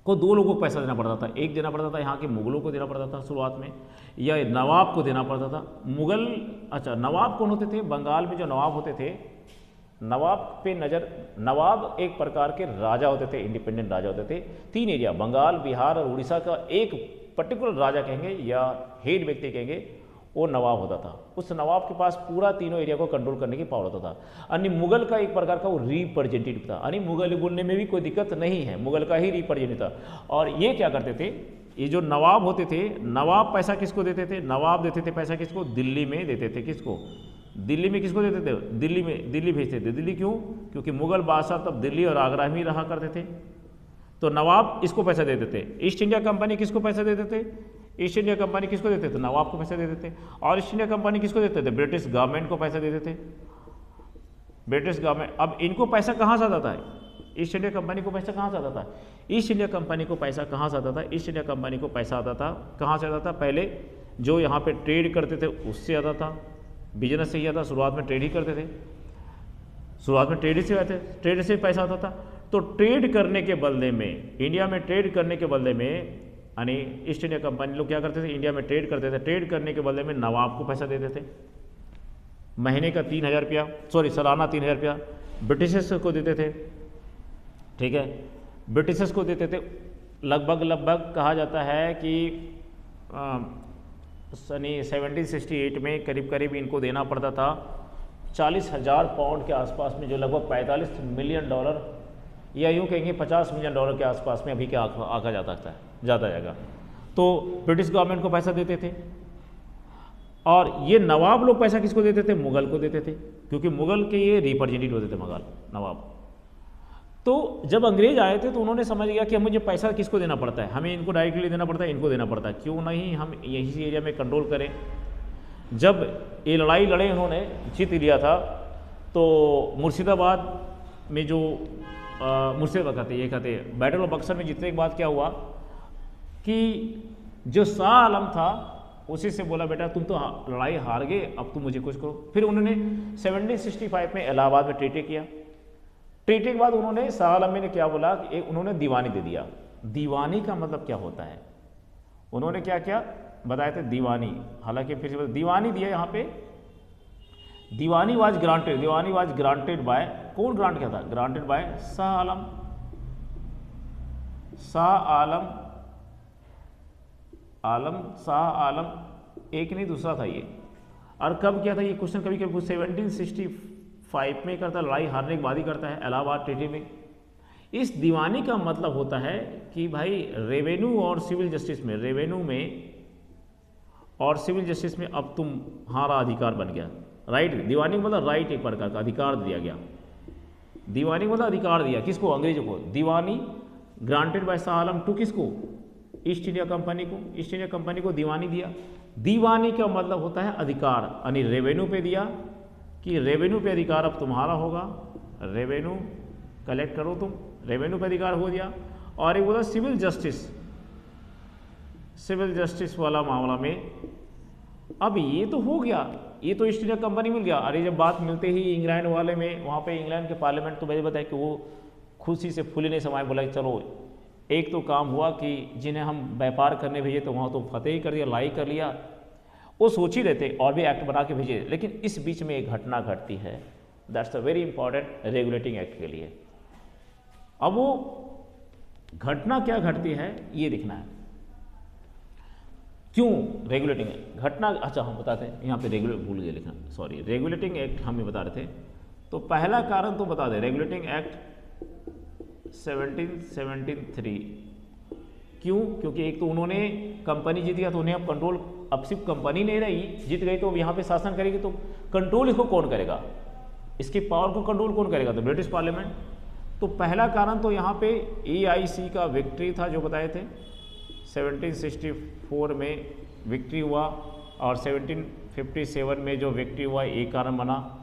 को 2 लोगों को पैसा देना पड़ता था। एक देना पड़ता था यहाँ के मुगलों को देना पड़ता था शुरुआत में, या नवाब को देना पड़ता था। मुगल, अच्छा नवाब कौन होते थे? बंगाल में जो नवाब होते थे, नवाब पे नज़र, नवाब एक प्रकार के राजा होते थे, इंडिपेंडेंट राजा होते थे। 3 एरिया, बंगाल, बिहार और उड़ीसा का एक पर्टिकुलर राजा कहेंगे या हेड व्यक्ति कहेंगे, वो नवाब होता था। उस नवाब के पास पूरा तीनों एरिया को कंट्रोल करने की पावर होता था। यानी मुगल का एक प्रकार का वो रिप्रेजेंटेटिव था, यानी मुगल बोलने में भी कोई दिक्कत नहीं है, मुगल का ही रिप्रेजेंटेटिव था। और ये क्या करते थे, ये जो नवाब होते थे, नवाब पैसा किसको देते थे? नवाब देते थे पैसा किसको? दिल्ली में देते थे। किसको? दिल्ली में। किसको देते थे? दिल्ली में, दिल्ली भेजते थे। दिल्ली क्यों? क्योंकि मुगल बादशाह तब दिल्ली और आगरा में ही रहा करते थे। तो नवाब इसको पैसा देते थे। ईस्ट इंडिया कंपनी किसको पैसा देते थे? ईस्ट इंडिया कंपनी किसको देते थे? नवाब को पैसा देते थे। और ईस्ट इंडिया कंपनी किसको देते थे? ब्रिटिश गवर्नमेंट को पैसा देते थे, ब्रिटिश गवर्नमेंट। अब इनको पैसा कहाँ से आता था? ईस्ट इंडिया कंपनी को पैसा कहाँ से आता था? ईस्ट इंडिया कंपनी को पैसा कहाँ से आता था? ईस्ट इंडिया कंपनी को पैसा आता था, कहाँ से आता था? पहले जो यहाँ पे ट्रेड करते थे उससे आता था, बिजनेस से ही आता। शुरुआत में ट्रेड ही करते थे, शुरुआत में ट्रेड से आते, ट्रेड से पैसा आता था। तो ट्रेड करने के बदले में, इंडिया में ट्रेड करने के बदले में, यानी ईस्ट इंडिया कंपनी लोग क्या करते थे? इंडिया में ट्रेड करते थे। ट्रेड करने के बदले में नवाब को पैसा देते थे। महीने का 3000 रुपया, सॉरी सालाना 3000 रुपया ब्रिटिशर्स को देते थे, ठीक है, ब्रिटिशर्स को देते थे। लगभग कहा जाता है कि सनी 1768 में करीब इनको देना पड़ता था 40,000 पाउंड के आसपास में, जो लगभग 45 मिलियन डॉलर, या यूँ कहेंगे 50 मिलियन डॉलर के आसपास में अभी क्या आका जाता है, ज़्यादा जाएगा। तो ब्रिटिश गवर्नमेंट को पैसा देते थे। और ये नवाब लोग पैसा किसको देते थे? मुगल को देते थे, क्योंकि मुगल के ये रिप्रेजेंटेटिव होते थे मुगल नवाब। तो जब अंग्रेज आए थे तो उन्होंने समझ लिया कि मुझे पैसा किसको देना पड़ता है, हमें इनको डायरेक्टली देना पड़ता है, इनको देना पड़ता है, क्यों नहीं हम यही एरिया में कंट्रोल करें। जब ये लड़ाई लड़े, उन्होंने जीत लिया था, तो मुर्शिदाबाद में जो मुर्शिदाबाद कहते बैटल ऑफ बक्सर में जीतने के बाद क्या हुआ कि जो शाह आलम था उसी से बोला बेटा तुम तो लड़ाई हार गए, अब तुम मुझे कुछ करो। फिर उन्होंने 1765 में इलाहाबाद में ट्रीटी किया। ट्रीटी के बाद उन्होंने शाह आलम ने क्या बोला कि उन्होंने दीवानी दे दिया। दीवानी का मतलब क्या होता है, उन्होंने क्या क्या बताए थे, दीवानी। हालांकि फिर से दीवानी दिया यहाँ पे, diwani was granted, diwani was granted by, कौन ग्रांट किया था, ग्रांटेड बाय शाह आलम, शाह आलम, शाह आलम एक नहीं दूसरा था ये। और कब किया था ये क्वेश्चन, कभी कभी 1765 में करता है, लड़ाई हारने के बाद ही करता है इलाहाबाद ट्रीटी में। इस दीवानी का मतलब होता है कि भाई रेवेन्यू और सिविल जस्टिस में, रेवेन्यू में और सिविल जस्टिस में अब तुम्हारा अधिकार बन गया, राइट। दीवानी मतलब राइट, एक प्रकार का अधिकार दिया गया। दीवानी मतलब अधिकार दिया किसको, अंग्रेजों को। Diwani granted by Shah Alam to किसको, ईस्ट इंडिया कंपनी को, ईस्ट इंडिया कंपनी को दीवानी दिया। दीवानी का मतलब होता है अधिकार, यानी रेवेन्यू पे दिया कि रेवेन्यू पे अधिकार अब तुम्हारा होगा, रेवेन्यू कलेक्ट करो तुम, रेवेन्यू पे अधिकार हो गया। और एक बोला सिविल जस्टिस, सिविल जस्टिस वाला मामला में अब ये तो हो गया, ये तो ईस्ट इंडिया कंपनी मिल गया। अरे जब बात मिलते ही इंग्लैंड वाले में, वहाँ पे इंग्लैंड के पार्लियामेंट तो मैंने बताया कि वो खुशी से फूले नहीं समाये, बोला कि चलो एक तो काम हुआ कि जिन्हें हम व्यापार करने भेजे तो वहाँ तो फतेह ही कर दिया, लाई कर लिया। वो सोच ही रहते और भी एक्ट बना के भेजे, लेकिन इस बीच में एक घटना घटती है, that's a very important regulating act के लिए। अब वो घटना क्या घटती है ये दिखना है, क्यों रेगुलेटिंग घटना। अच्छा हम बताते हैं यहाँ पे, रेगुलेट भूल गए लिखना, सॉरी, रेगुलेटिंग एक्ट हम ही बता रहे थे। तो पहला कारण तो बता दें, रेगुलेटिंग एक्ट 1773, क्यों, क्योंकि एक तो उन्होंने कंपनी जीत गया तो उन्हें अब कंट्रोल, अब सिर्फ कंपनी नहीं रही, जीत गई तो यहाँ पे शासन करेगी, तो कंट्रोल इसको कौन करेगा, इसकी पावर को कंट्रोल कौन करेगा, तो ब्रिटिश पार्लियामेंट। तो पहला कारण तो यहाँ पे AIC का विक्ट्री था, जो बताए थे 1764 में विक्ट्री हुआ, और 1757 में जो विक्ट्री हुआ एक कारण बना।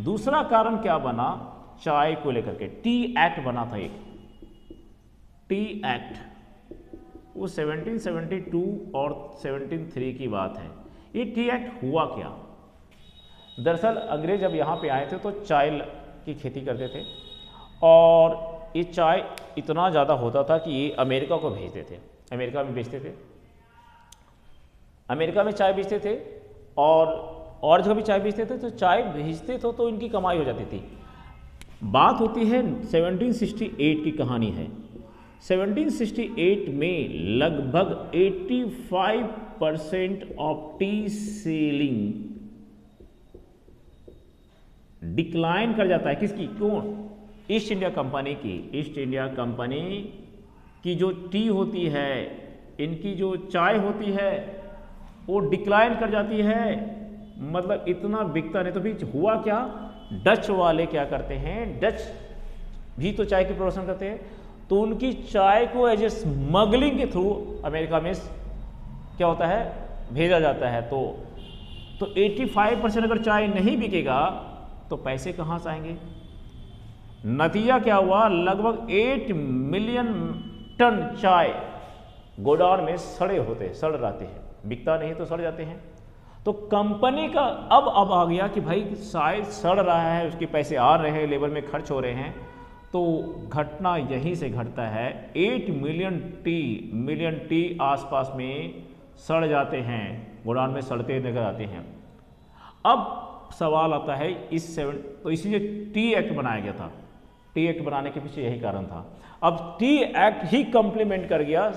दूसरा कारण क्या बना, चाय को लेकर के टी एक्ट बना था, एक टी एक्ट, वो 1772 और 1773 की बात है। ये टी एक्ट हुआ क्या, दरअसल अंग्रेज जब यहाँ पे आए थे तो चाय की खेती करते थे, और ये चाय इतना ज़्यादा होता था कि ये अमेरिका को भेजते थे, अमेरिका में बेचते थे, अमेरिका में चाय बेचते थे, और जगह भी चाय बेचते थे। तो चाय भेजते थे तो इनकी कमाई हो जाती थी। बात होती है 1768 की कहानी है। 1768 में लगभग 85% ऑफ टी सेलिंग डिक्लाइन कर जाता है। किसकी, कौन, ईस्ट इंडिया कंपनी की। ईस्ट इंडिया कंपनी की जो टी होती है, इनकी जो चाय होती है, वो डिक्लाइन कर जाती है, मतलब इतना बिकता नहीं। तो भी हुआ क्या, डच वाले क्या करते हैं, डच भी तो चाय की प्रोडक्शन करते हैं, तो उनकी चाय को एज ए स्मगलिंग के थ्रू अमेरिका में क्या होता है, भेजा जाता है। तो 85% अगर चाय नहीं बिकेगा तो पैसे कहाँ से आएंगे। नतीजा क्या हुआ, लगभग 8 मिलियन टन चाय गोडाउन में सड़ रहते हैं, बिकता नहीं तो सड़ जाते हैं। तो कंपनी का अब आ गया कि भाई चाय सड़ रहा है, उसके पैसे आ रहे हैं, लेबर में खर्च हो रहे हैं। तो घटना यहीं से घटता है, 8 मिलियन टी आसपास में सड़ जाते हैं, गोडाउन में सड़ते नजर आते हैं। अब सवाल आता है तो इसीलिए टी एक्ट बनाया गया था। टी एक्ट बनाने के पीछे यही कारण था। अब टी एक्ट ही कंप्लीमेंट कर गया,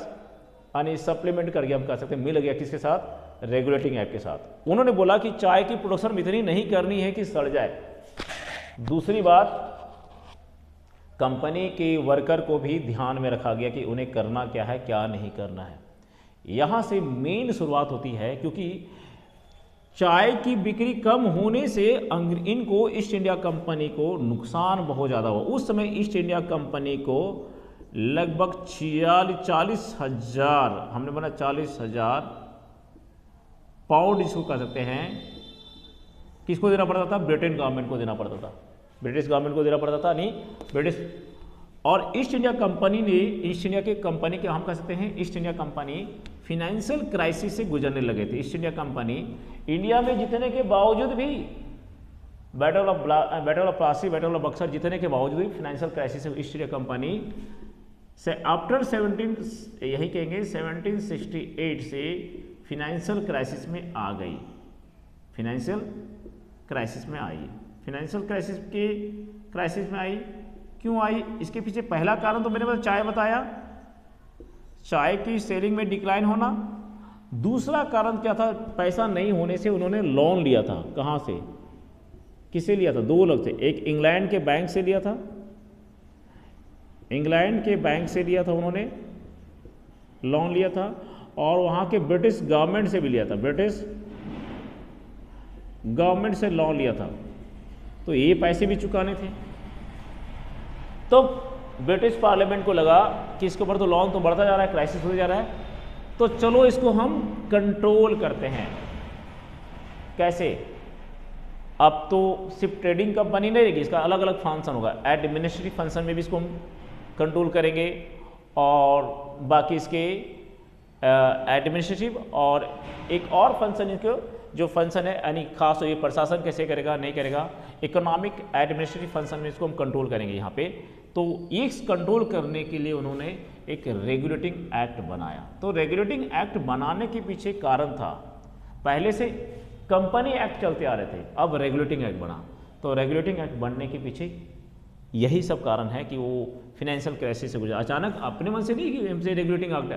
यानी सप्लीमेंट कर गया, हम कह सकते हैं, मिल गया किसके साथ, रेगुलेटिंग एक्ट के साथ। उन्होंने बोला कि चाय की प्रोडक्शन इतनी नहीं करनी है कि सड़ जाए। दूसरी बात, कंपनी के वर्कर को भी ध्यान में रखा गया कि उन्हें करना क्या है, क्या नहीं करना है। यहां से मेन शुरुआत होती है, क्योंकि चाय की बिक्री कम होने से इनको ईस्ट इंडिया कंपनी को नुकसान बहुत ज़्यादा हुआ। उस समय ईस्ट इंडिया कंपनी को लगभग 40,000, हमने बना 40,000 पाउंड, इसको कह सकते हैं, किसको देना पड़ता था, ब्रिटेन गवर्नमेंट को देना पड़ता था, ब्रिटिश गवर्नमेंट को देना पड़ता था, नहीं ब्रिटिश। और ईस्ट इंडिया कंपनी ने, ईस्ट इंडिया के कंपनी के हम कह सकते हैं, east India company financial crisis से गुजरने लगे थे। ईस्ट इंडिया कंपनी इंडिया में जीतने के बावजूद भी battle of Plassey, battle of Buxar जीतने के बावजूद भी financial crisis of east India company से आफ्टर 1768 से फाइनेंशियल क्राइसिस में आ गई, फाइनेंशियल क्राइसिस में आई। फाइनेंशियल क्राइसिस में आई, क्यों आई? इसके पीछे पहला कारण तो मैंने बताया, चाय की सेलिंग में डिक्लाइन होना। दूसरा कारण क्या था? पैसा नहीं होने से उन्होंने लोन लिया था। कहाँ से, किसे लिया था? दो लोग थे, एक इंग्लैंड के बैंक से लिया था, इंग्लैंड के बैंक से लिया था उन्होंने लोन लिया था, और वहाँ के ब्रिटिश गवर्नमेंट से भी लिया था, ब्रिटिश गवर्नमेंट से लोन लिया था। तो ये पैसे भी चुकाने थे। तो ब्रिटिश पार्लियामेंट को लगा कि इसके ऊपर तो लोन तो बढ़ता जा रहा है, क्राइसिस होता जा रहा है, तो चलो इसको हम कंट्रोल करते हैं। कैसे? अब तो सिर्फ ट्रेडिंग कंपनी नहीं रहेगी, इसका अलग अलग फंक्शन होगा। एडमिनिस्ट्रेटिव फंक्शन में भी इसको हम कंट्रोल करेंगे, और बाकी इसके एडमिनिस्ट्रेटिव और एक और फंक्शन, इसको जो फंक्शन है यानी खास, ये प्रशासन कैसे करेगा नहीं करेगा, इकोनॉमिक एडमिनिस्ट्रेटिव फंक्शन में इसको हम कंट्रोल करेंगे यहाँ पे। तो ये कंट्रोल करने के लिए उन्होंने एक रेगुलेटिंग एक्ट बनाया। तो रेगुलेटिंग एक्ट बनाने के पीछे कारण था, पहले से कंपनी एक्ट चलते आ रहे थे, अब रेगुलेटिंग एक्ट बना। तो रेगुलेटिंग एक्ट बनने के पीछे यही सब कारण है कि वो फाइनेंशियल क्राइसिस से गुजरा। अचानक अपने मन से नहीं कि हमसे रेगुलेटिंग एक्ट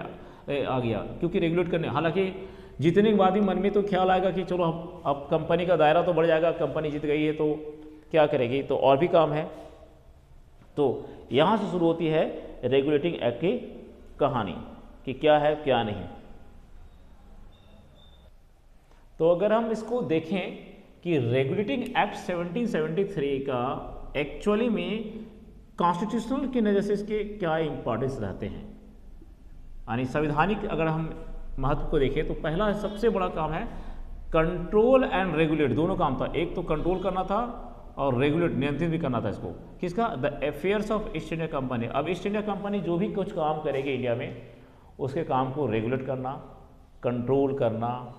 आ गया, क्योंकि रेगुलेट करने, हालांकि जीतने के बाद ही मन में तो ख्याल आएगा कि चलो अब कंपनी का दायरा तो बढ़ जाएगा, कंपनी जीत गई है तो क्या करेगी, तो और भी काम है। तो यहाँ से शुरू होती है रेगुलेटिंग एक्ट की कहानी कि क्या है क्या नहीं। तो अगर हम इसको देखें कि रेगुलेटिंग एक्ट 1773 का एक्चुअली में कॉन्स्टिट्यूशनल की नज़र से इसके क्या इंपॉर्टेंस रहते हैं, यानी संवैधानिक अगर हम महत्व को देखें तो पहला सबसे बड़ा काम है कंट्रोल एंड रेगुलेट, दोनों काम था। एक तो कंट्रोल करना था और रेगुलेट, नियंत्रित भी करना था इसको। किसका? The affairs of east India company. अब ईस्ट इंडिया कंपनी जो भी कुछ काम करेगी इंडिया में, उसके काम को रेगुलेट करना, कंट्रोल करना,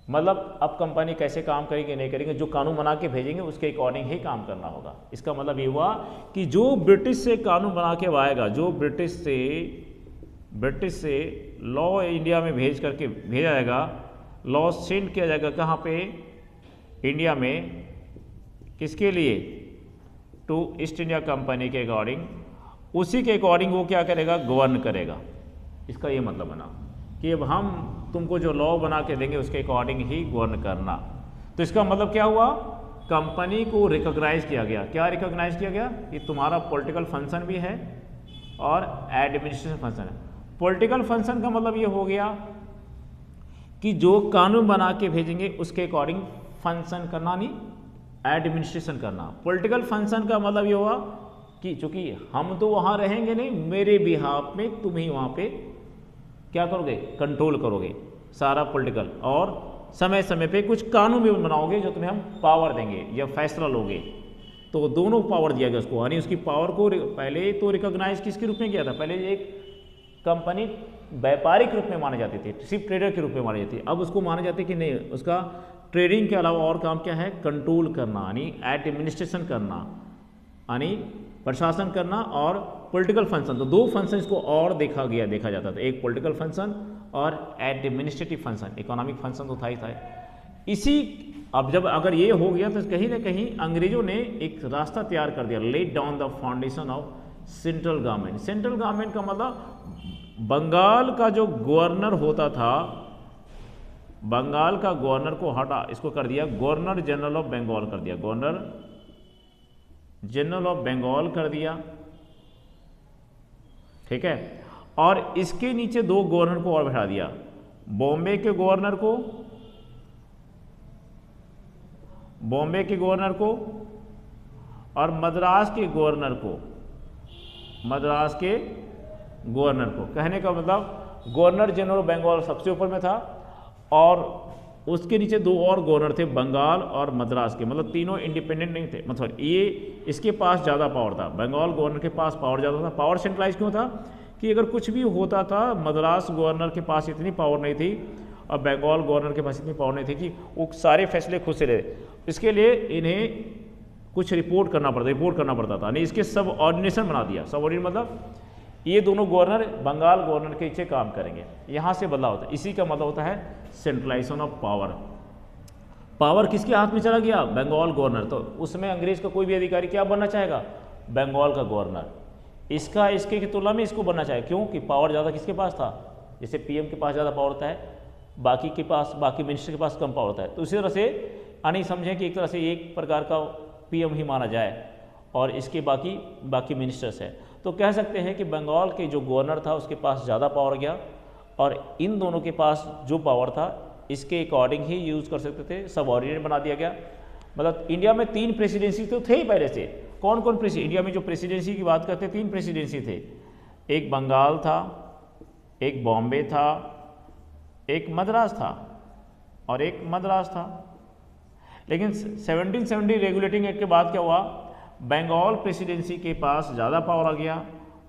मतलब अब कंपनी कैसे काम करेगी नहीं करेगी, जो कानून बना के भेजेंगे उसके अकॉर्डिंग ही काम करना होगा। इसका मतलब ये हुआ कि जो ब्रिटिश से कानून बना के आएगा, जो ब्रिटिश से लॉ इंडिया में भेजा जाएगा, लॉ सेंड किया जाएगा कहाँ पे? इंडिया में। किसके लिए? टू ईस्ट इंडिया कंपनी के अकॉर्डिंग। उसी के अकॉर्डिंग वो क्या करेगा? गवर्न करेगा। इसका ये मतलब बना कि अब हम तुमको जो लॉ बना के देंगे उसके अकॉर्डिंग ही गवर्न करना। तो इसका मतलब क्या हुआ? कंपनी को रिकॉग्नाइज किया गया। क्या रिकॉग्नाइज किया गया? कि तुम्हारा पॉलिटिकल फंक्शन भी है और एडमिनिस्ट्रेशन फंक्शन है। पॉलिटिकल फंक्शन का मतलब ये हो गया कि जो कानून बना के भेजेंगे उसके अकॉर्डिंग फंक्शन करना, नहीं एडमिनिस्ट्रेशन करना। पॉलिटिकल फंक्शन का मतलब ये हुआ कि चूंकि हम तो वहाँ रहेंगे नहीं, मेरे बिहाफ में तुम ही वहाँ पे क्या करोगे? कंट्रोल करोगे सारा पॉलिटिकल, और समय समय पे कुछ कानून भी बनाओगे जो तुम्हें हम पावर देंगे या फैसला लोगे। तो दोनों पावर दिया गया उसको, यानी उसकी पावर को पहले तो रिकॉग्नाइज किसके रूप में किया था? पहले एक कंपनी व्यापारिक रूप में मानी जाती थी, सिर्फ ट्रेडर के रूप में मानी जाती थी। अब उसको माना जाता है कि नहीं, उसका ट्रेडिंग के अलावा और काम क्या है? कंट्रोल करना, यानी एडमिनिस्ट्रेशन करना, यानी प्रशासन करना, और पॉलिटिकल फंक्शन। तो दो फंक्शन को और देखा जाता था, एक पॉलिटिकल फंक्शन और एडमिनिस्ट्रेटिव फंक्शन। इकोनॉमिक फंक्शन तो था ही था। इसी अब जब अगर ये हो गया तो कहीं ना कहीं अंग्रेजों ने एक रास्ता तैयार कर दिया, let down the foundation of central government. Central government का मतलब बंगाल का जो गवर्नर होता था, बंगाल का गवर्नर को हटा, इसको कर दिया गवर्नर जनरल ऑफ बंगाल कर दिया, गवर्नर जनरल ऑफ बंगाल कर दिया, ठीक है। और इसके नीचे दो गवर्नर को और बैठा दिया, बॉम्बे के गवर्नर को, बॉम्बे के गवर्नर को और मद्रास के गवर्नर को, मद्रास के गवर्नर को। कहने का मतलब गवर्नर जनरल ऑफ बंगाल सबसे ऊपर में था और उसके नीचे दो और गवर्नर थे, बंगाल और मद्रास के, मतलब तीनों इंडिपेंडेंट नहीं थे। मतलब ये इसके पास ज़्यादा पावर था, बंगाल गवर्नर के पास पावर ज़्यादा था। पावर सेंट्रलाइज क्यों था कि अगर कुछ भी होता था, मद्रास गवर्नर के पास इतनी पावर नहीं थी और बंगाल गवर्नर के पास इतनी पावर नहीं थी कि वो सारे फैसले खुद से ले। इसके लिए इन्हें कुछ रिपोर्ट करना पड़ता था, नहीं इसके सब ऑर्डिनेशन बना दिया। सब ऑर्डिनेशन मतलब ये दोनों गवर्नर बंगाल गवर्नर के नीचे काम करेंगे, यहाँ से बदलाव होता है। इसी का मतलब होता है सेंट्रलाइजेशन ऑफ पावर। पावर किसके हाथ में चला गया? बंगाल गवर्नर। तो उसमें अंग्रेज का कोई भी अधिकारी क्या बनना चाहेगा? बंगाल का गवर्नर। इसका इसके की तुलना में इसको बनना चाहे, क्यों कि पावर ज़्यादा किसके पास था? जैसे पीएम के पास ज़्यादा पावर होता है, बाकी के पास, बाकी मिनिस्टर के पास कम पावर होता है। तो इसी तरह से यानी समझें कि एक तरह से एक प्रकार का पीएम ही माना जाए और इसके बाकी मिनिस्टर्स है। तो कह सकते हैं कि बंगाल के जो गवर्नर था उसके पास ज़्यादा पावर गया और इन दोनों के पास जो पावर था इसके अकॉर्डिंग ही यूज़ कर सकते थे, सब ऑर्डिनेट बना दिया गया। मतलब इंडिया में 3 प्रेसिडेंसी तो थे ही पहले से। कौन कौन इंडिया में जो प्रेसिडेंसी की बात करते हैं 3 प्रेसिडेंसी थे। एक बंगाल था, एक बॉम्बे था, एक मद्रास था और एक मद्रास था। लेकिन 1770 रेगुलेटिंग एक्ट के बाद क्या हुआ? बंगाल प्रेसिडेंसी के पास ज़्यादा पावर आ गया,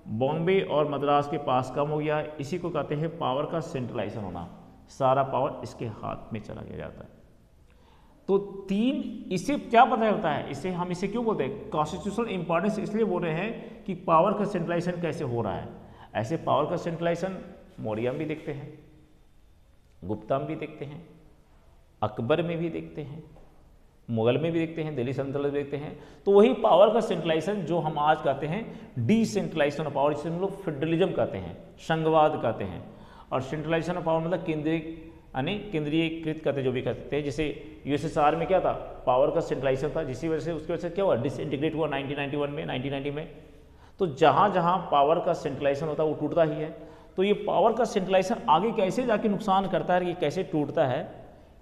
बॉम्बे और मद्रास के पास कम हो गया। इसी को कहते हैं पावर का सेंट्रलाइजेशन होना, सारा पावर इसके हाथ में चला गया जाता है। तो 3 इससे क्या पता चलता है? इससे हम इसे क्यों बोलते हैं कॉन्स्टिट्यूशनल इंपॉर्टेंस? इसलिए बोल रहे हैं कि पावर का सेंट्रलाइजेशन कैसे हो रहा है। ऐसे पावर का सेंट्रलाइजेशन मौर्य में भी देखते हैं, गुप्ता में भी देखते हैं, अकबर में भी देखते हैं, मुगल में भी देखते हैं, दिल्ली सल्तनत में देखते हैं। तो वही पावर का सेंट्रलाइजेशन जो हम आज कहते हैं डिसेंट्रलाइजेशन ऑफ पावर, जिसे हम लोग फेडरलिज्म कहते हैं, संघवाद कहते हैं। और सेंट्रलाइजेशन ऑफ पावर मतलब केंद्रीयकृत कहते जो भी कहते हैं। जैसे यूएसएसआर में क्या था? पावर का सेंट्रलाइजेशन था, जिसकी वजह से उसकी वजह से क्या हुआ? डिसइंटीग्रेट हुआ 1990 में। तो जहाँ जहाँ पावर का सेंट्रलाइजेशन होता है वो टूटता ही है। तो ये पावर का सेंट्रलाइजेशन आगे कैसे जाके नुकसान करता है, ये कैसे टूटता है,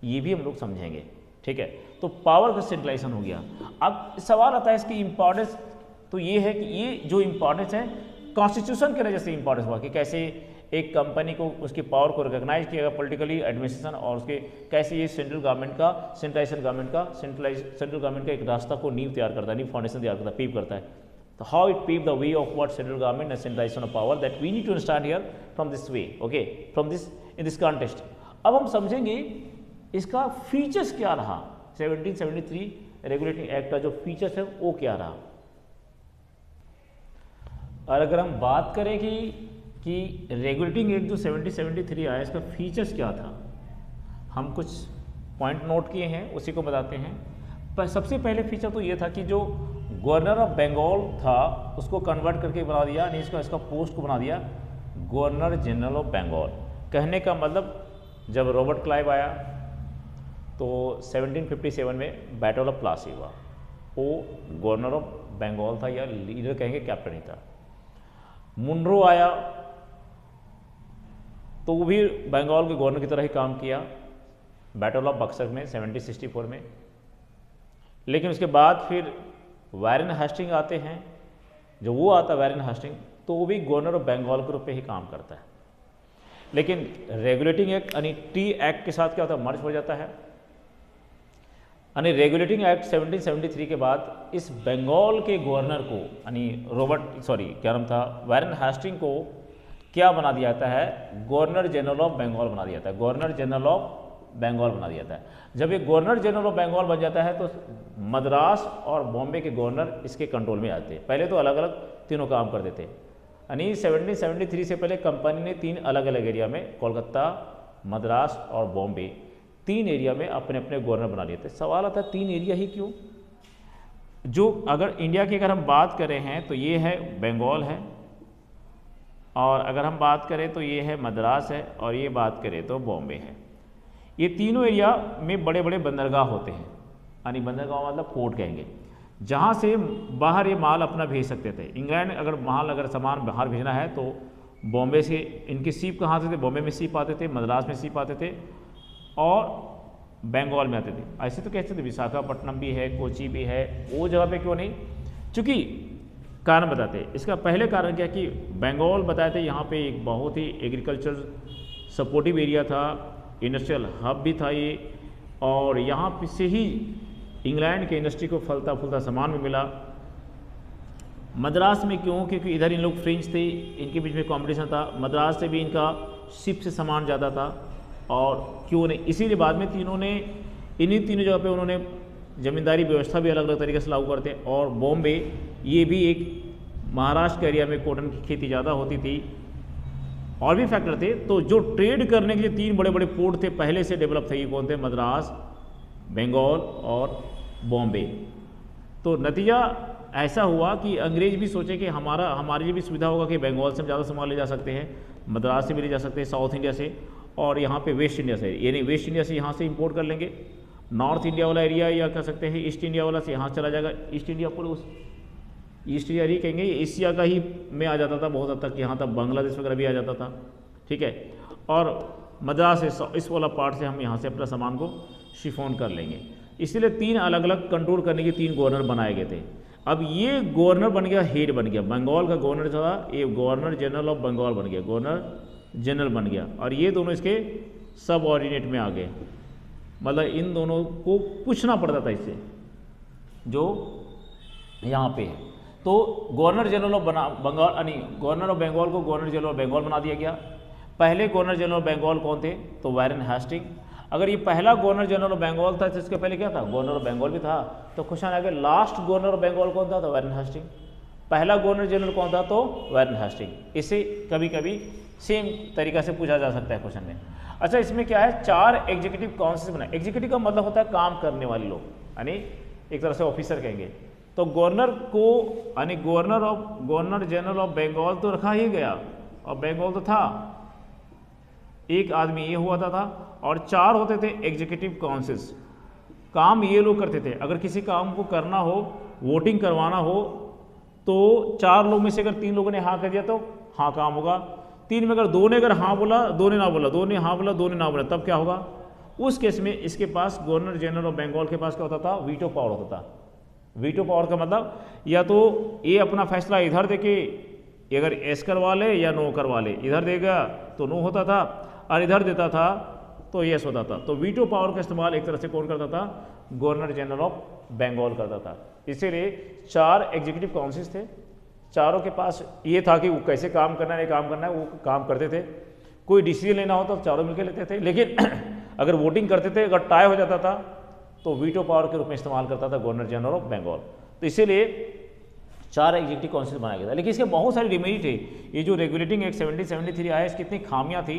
ये भी हम लोग समझेंगे। ठीक है, तो पावर का सेंट्रलाइजेशन हो गया। अब सवाल आता है इसकी इंपॉर्टेंस, तो ये है कि ये जो इंपॉर्टेंस है कॉन्स्टिट्यूशन के वजह से इंपॉर्टेंस हुआ कि कैसे एक कंपनी को उसकी पावर को रिकॉग्नाइज किया गया पॉलिटिकली एडमिनिस्ट्रेशन, और उसके कैसे ये सेंट्रल गवर्नमेंट का एक रास्ता को नींव तैयार करता है, नींव फाउंडेशन तैयार करता है, पीव करता है। तो how it paved the way of what central government and centralization of power that we need to understand here from this way, okay, from this in this context। अब हम समझेंगे इसका फीचर्स क्या रहा, 1773 रेगुलेटिंग एक्ट का जो features है वो क्या रहा। और अगर हम बात करें कि रेगुलेटिंग एक्ट जो 1773 आया इसका फीचर्स क्या था, हम कुछ पॉइंट नोट किए हैं उसी को बताते हैं। पर सबसे पहले फीचर तो ये था कि जो गवर्नर ऑफ बंगाल था उसको कन्वर्ट करके बना दिया, नहीं इसका पोस्ट को बना दिया गवर्नर जनरल ऑफ बंगाल। कहने का मतलब जब रॉबर्ट क्लाइव आया तो 1757 में बैटल ऑफ प्लासी हुआ, वो गवर्नर ऑफ बंगाल था या लीडर कहेंगे, कैप्टन ही था। मुनरो आया तो वो भी बंगाल के गवर्नर की तरह ही काम किया बैटल ऑफ बक्सर में 1764 में। लेकिन उसके बाद फिर वारेन हेस्टिंग आते हैं, जो वो आता है वारेन हेस्टिंग, तो वो भी गवर्नर ऑफ बंगाल के रूप में ही काम करता है। लेकिन रेगुलेटिंग एक्ट यानी टी एक्ट के साथ क्या होता है, मर्ज हो जाता है। यानी रेगुलेटिंग एक्ट 1773 के बाद इस बंगाल के गवर्नर को यानी क्या नाम था, वारेन हेस्टिंग को क्या बना दिया जाता है, गवर्नर जनरल ऑफ बंगाल बना दिया जाता है, गवर्नर जनरल ऑफ बंगाल बना दिया जाता है। जब ये गवर्नर जनरल ऑफ बंगाल बन जाता है तो मद्रास और बॉम्बे के गवर्नर इसके कंट्रोल में आते हैं। पहले तो अलग अलग तीनों काम करते थे, यानी 1773 से पहले कंपनी ने 3 अलग अलग एरिया में, कोलकाता, मद्रास और बॉम्बे, 3 एरिया में अपने अपने गवर्नर बना लिए थे। सवाल आता है 3 एरिया ही क्यों? जो अगर इंडिया की अगर हम बात करें हैं तो ये है बंगाल है, और अगर हम बात करें तो ये है मद्रास है, और ये बात करें तो बॉम्बे है। ये तीनों एरिया में बड़े बड़े बंदरगाह होते हैं, यानी बंदरगाह मतलब पोर्ट कहेंगे, जहाँ से बाहर ये माल अपना भेज सकते थे। इंग्लैंड अगर सामान बाहर भेजना है तो बॉम्बे से इनके सीप कहाँ आते थे, बॉम्बे में सीप आते थे, मद्रास में सीप आते थे और बंगाल में आते थे। ऐसे तो कहते थे विशाखापट्टनम भी है, कोची भी है, वो जगह पे क्यों नहीं? चूँकि कारण बताते हैं। इसका पहले कारण क्या कि बंगाल बताए थे यहाँ पे एक बहुत ही एग्रीकल्चर सपोर्टिव एरिया था, इंडस्ट्रियल हब भी था ये, और यहाँ से ही इंग्लैंड के इंडस्ट्री को फलता फूलता सामान भी मिला। मद्रास में क्यों? क्योंकि इधर इन लोग फ्रेंच थे, इनके बीच में कंपटीशन था, मद्रास से भी इनका शिप से सामान ज़्यादा था, और क्यों नहीं, इसीलिए बाद में इन्हीं तीनों जगह पे उन्होंने ज़मींदारी व्यवस्था भी अलग अलग तरीके से लागू करते हैं। और बॉम्बे ये भी एक महाराष्ट्र के एरिया में कॉटन की खेती ज़्यादा होती थी, और भी फैक्टर थे। तो जो ट्रेड करने के लिए 3 बड़े बड़े पोर्ट थे पहले से डेवलप थे, ये कौन थे? मद्रास, बंगाल और बॉम्बे। तो नतीजा ऐसा हुआ कि अंग्रेज भी सोचे कि हमारे लिए भी सुविधा होगा कि बंगाल से हम ज़्यादा सामान ले जा सकते हैं, मद्रास से भी ले जा सकते हैं, साउथ इंडिया से, और यहाँ पे वेस्ट इंडिया से, यानी वेस्ट इंडिया से यहाँ से इंपोर्ट कर लेंगे। नॉर्थ इंडिया वाला एरिया या कह सकते हैं ईस्ट इंडिया वाला से यहाँ चला जाएगा। ईस्ट इंडिया पूरे उस ईस्ट इंडिया एरिया कहेंगे, एशिया का ही में आ जाता था बहुत हद तक, यहाँ तक बांग्लादेश वगैरह भी आ जाता था, ठीक है। और मद्रास से इस वाला पार्ट से हम यहाँ से अपना सामान को शिफॉन कर लेंगे। इसीलिए 3 अलग अलग कंट्रोल करने के 3 गवर्नर बनाए गए थे। अब ये गवर्नर बन गया, हेड बन गया, बंगाल का गवर्नर था, ये गवर्नर जनरल ऑफ बंगाल बन गया, गवर्नर जनरल बन गया, और ये दोनों इसके सब ऑर्डिनेट में आ गए। मतलब इन दोनों को पूछना पड़ता था इससे, जो यहाँ पे है। तो गवर्नर जनरल ऑफ बंगाल यानी गवर्नर ऑफ बंगाल को गवर्नर जनरल ऑफ बंगाल बना दिया गया। पहले गवर्नर जनरल ऑफ बंगाल कौन थे? तो वारेन हेस्टिंग। अगर ये पहला गवर्नर जनरल ऑफ बंगाल था तो इसके पहले क्या था? गवर्नर ऑफ बंगाल भी था। तो क्वेश्चन आ गया लास्ट गवर्नर ऑफ बंगाल कौन था? तो वारेन हेस्टिंग। पहला गवर्नर जनरल कौन था? तो वारेन हेस्टिंग। इसे कभी कभी सेम तरीका से पूछा जा सकता है क्वेश्चन में। अच्छा, इसमें क्या है? 4 एग्जीक्यूटिव काउंसिल बनाए। एग्जीक्यूटिव का मतलब होता है काम करने वाले लोग, यानी एक तरह से ऑफिसर कहेंगे। तो गवर्नर को यानी गवर्नर जनरल ऑफ बंगाल तो रखा ही गया, और बंगाल तो था, एक आदमी ये हुआ था, और 4 होते थे एग्जीक्यूटिव काउंसिल्स। काम ये लोग करते थे। अगर किसी काम को करना हो, वोटिंग करवाना हो, तो 4 लोग में से अगर 3 लोगों ने हाँ कर दिया तो हाँ काम होगा। 3 में अगर 2 ने अगर हाँ बोला, 2 ने ना बोला, 2 ने हाँ बोला, 2 ने ना बोला, तब क्या होगा? उस केस में इसके पास गवर्नर जनरल ऑफ बंगाल के पास क्या होता था? वीटो पावर होता था। वीटो पावर का मतलब या तो ये अपना फैसला इधर दे के अगर एस करवा ले या नो करवा ले, इधर देगा तो नो होता था, और इधर देता था तो यस होता था। तो वीटो पावर का इस्तेमाल एक तरह से कौन करता था? गवर्नर जनरल ऑफ बंगाल करता था। इसीलिए 4 एग्जीक्यूटिव काउंसिल्स थे, चारों के पास ये था कि वो कैसे काम करना है, काम करना है, वो काम करते थे। कोई डिसीजन लेना हो तो चारों मिलकर लेते थे, लेकिन अगर वोटिंग करते थे, अगर टाई हो जाता था तो वीटो पावर के रूप में इस्तेमाल करता था गवर्नर जनरल ऑफ बंगाल। तो इसीलिए 4 एग्जीक्यूटिव काउंसिल बनाया गया था। लेकिन इसके बहुत सारे डिमेरिट थे। ये जो रेगुलेटिंग एक्ट 1773 आया, इसकी इतनी खामियां थी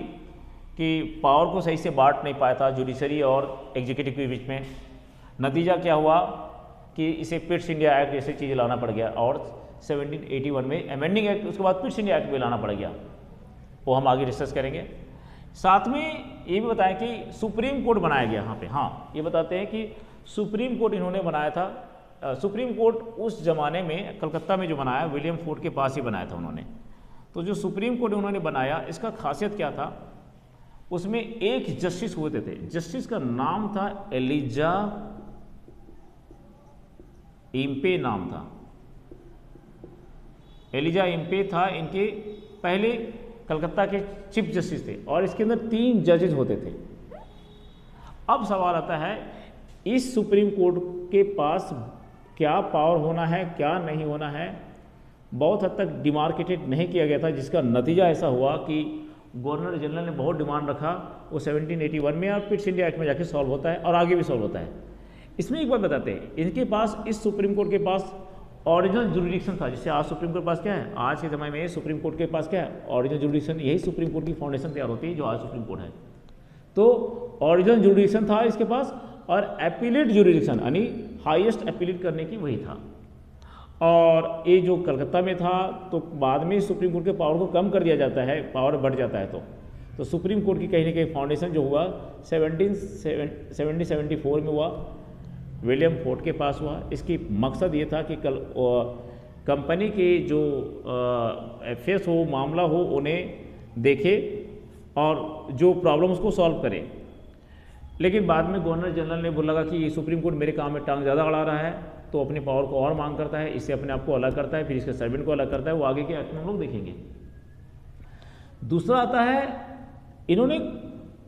कि पावर को सही से बांट नहीं पाया था जुडिशरी और एग्जीक्यूटिव के बीच में। नतीजा क्या हुआ कि इसे पिट्स इंडिया एक्ट जैसी चीज़ लाना पड़ गया, और 1781 में अमेंडिंग एक्ट, उसके बाद पिट्स इंडिया एक्ट भी लाना पड़ गया। वो हम आगे डिस्कस करेंगे। साथ में ये भी बताएं कि सुप्रीम कोर्ट बनाया गया यहाँ पे। हाँ, ये बताते हैं कि सुप्रीम कोर्ट इन्होंने बनाया था। सुप्रीम कोर्ट उस जमाने में कलकत्ता में जो बनाया, विलियम फोर्ट के पास ही बनाया था उन्होंने। तो जो सुप्रीम कोर्ट उन्होंने बनाया, इसका खासियत क्या था? उसमें एक जस्टिस होते थे। जस्टिस का नाम था एलिजा इम्पे नाम था, एलिजा इम्पे था इनके पहले कलकत्ता के चीफ जस्टिस थे, और इसके अंदर 3 जजेस होते थे। अब सवाल आता है, इस सुप्रीम कोर्ट के पास क्या पावर होना है, क्या नहीं होना है, बहुत हद तक डिमार्केटेड नहीं किया गया था। जिसका नतीजा ऐसा हुआ कि गवर्नर जनरल ने बहुत डिमांड रखा, वो 1781 में और पिट्स इंडिया एक्ट में जाके सॉल्व होता है, और आगे भी सॉल्व होता है। इसमें एक बात बताते हैं, इनके पास, इस सुप्रीम कोर्ट के पास ओरिजिनल जुरिडिक्शन था। जिससे आज सुप्रीम कोर्ट के पास क्या है? आज के ज़माने में सुप्रीम कोर्ट के पास क्या है? Original jurisdiction. यही सुप्रीम कोर्ट की फाउंडेशन तैयार होती है जो आज सुप्रीम कोर्ट है। तो ओरिजिनल जुरिडिक्शन था इसके पास, और एपीलेट जुरिडिक्शन यानी हाईएस्ट एपीलेट करने की वही था। और ये जो कलकत्ता में था, तो बाद में सुप्रीम कोर्ट के पावर को कम कर दिया जाता है, पावर बढ़ जाता है। तो सुप्रीम कोर्ट की कहीं ना कहीं फाउंडेशन जो हुआ 1774 में हुआ, विलियम फोर्ट के पास हुआ। इसकी मकसद ये था कि कंपनी के जो अफेयर्स हो, मामला हो, उन्हें देखे और जो प्रॉब्लम उसको सॉल्व करे। लेकिन बाद में गवर्नर जनरल ने बोला कि ये सुप्रीम कोर्ट मेरे काम में टांग ज़्यादा अड़ा रहा है, तो अपनी पावर को और मांग करता है, इससे अपने आप को अलग करता है, फिर इसके सर्वेंट को अलग करता है। वो आगे के एक्ट में हम लोग देखेंगे। दूसरा आता है, इन्होंने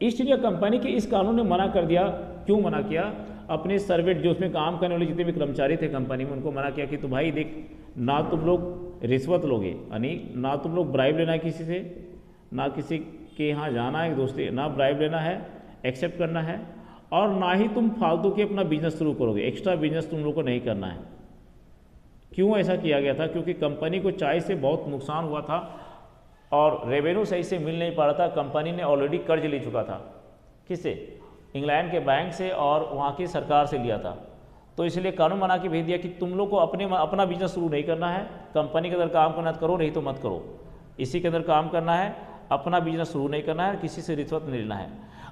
ईस्ट इंडिया कंपनी के इस कानून ने मना कर दिया। क्यों मना किया? अपने सर्वेंट जो उसमें काम करने वाले जितने भी कर्मचारी थे कंपनी में, उनको मना किया कि तो भाई देख, ना तुम लोग रिश्वत लोगे, यानी ना तुम लोग ब्राइब लेना है किसी से, ना किसी के यहाँ जाना है दोस्ती, ना ब्राइब लेना है, एक्सेप्ट करना है, और ना ही तुम फालतू के अपना बिजनेस शुरू करोगे, एक्स्ट्रा बिजनेस तुम लोग को नहीं करना है। क्यों ऐसा किया गया था? क्योंकि कंपनी को चाय से बहुत नुकसान हुआ था और रेवेन्यू सही से मिल नहीं पा रहा था। कंपनी ने ऑलरेडी कर्ज ले चुका था, किससे? इंग्लैंड के बैंक से और वहाँ की सरकार से लिया था। तो इसलिए कानून बना के भेज दिया कि तुम लोग को अपना बिजनेस शुरू नहीं करना है, कंपनी के अंदर काम करना करो, नहीं तो मत करो। इसी के अंदर काम करना है, अपना बिजनेस शुरू नहीं करना है, किसी से रिश्वत नहीं लेना है।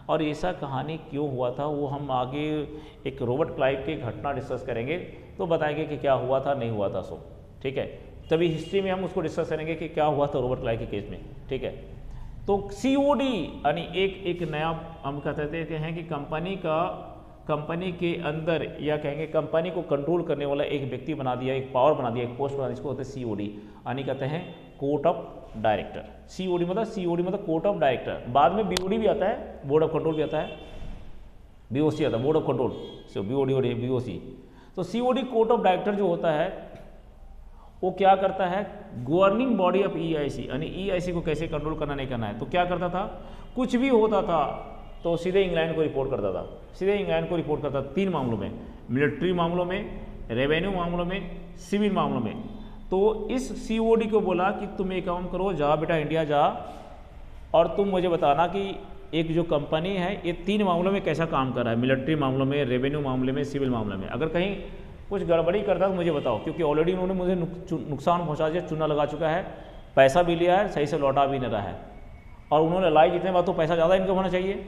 और ऐसा कहानी क्यों हुआ था वो हम आगे एक रॉबर्ट क्लाइव की घटना डिस्कस करेंगे तो बताएंगे कि क्या हुआ था, नहीं हुआ था। सो ठीक है, तभी हिस्ट्री में हम उसको डिस्कस करेंगे कि क्या हुआ था रॉबर्ट क्लाइव के केस में। ठीक है, तो COD यानी एक नया हम कहते हैं कि कंपनी के अंदर या कहेंगे कंपनी को कंट्रोल करने वाला एक व्यक्ति बना दिया, एक पावर बना दिया, एक पोस्ट बना दिया, इसको होते हैं COD यानी कहते हैं कोर्ट ऑफ डायरेक्टर। COD मतलब कोर्ट ऑफ डायरेक्टर। बाद में BOD भी आता है, बोर्ड ऑफ कंट्रोल भी आता है, BOC आता है, board of control, so BOD और BOC। तो COD कोर्ट ऑफ डायरेक्टर जो होता है वो क्या करता है? गवर्निंग बॉडी ऑफ EIC यानी EIC को कैसे कंट्रोल करना नहीं करना है। तो क्या करता था? कुछ भी होता था तो सीधे इंग्लैंड को रिपोर्ट करता था, सीधे इंग्लैंड को रिपोर्ट करता था 3 मामलों में, मिलिट्री मामलों में, रेवेन्यू मामलों में, सिविल मामलों में। तो इस COD को बोला कि तुम एक काम करो, जा बेटा इंडिया जा और तुम मुझे बताना कि एक जो कंपनी है ये 3 मामलों में कैसा काम कर रहा है, मिलिट्री मामलों में, रेवेन्यू मामले में, सिविल मामले में। अगर कहीं कुछ गड़बड़ी करता तो मुझे बताओ, क्योंकि ऑलरेडी उन्होंने मुझे नुकसान पहुंचा दिया, चूना लगा चुका है, पैसा भी लिया है, सही से लौटा भी नहीं रहा है, और उन्होंने लाई जितने बात तो पैसा ज़्यादा इनकम होना चाहिए।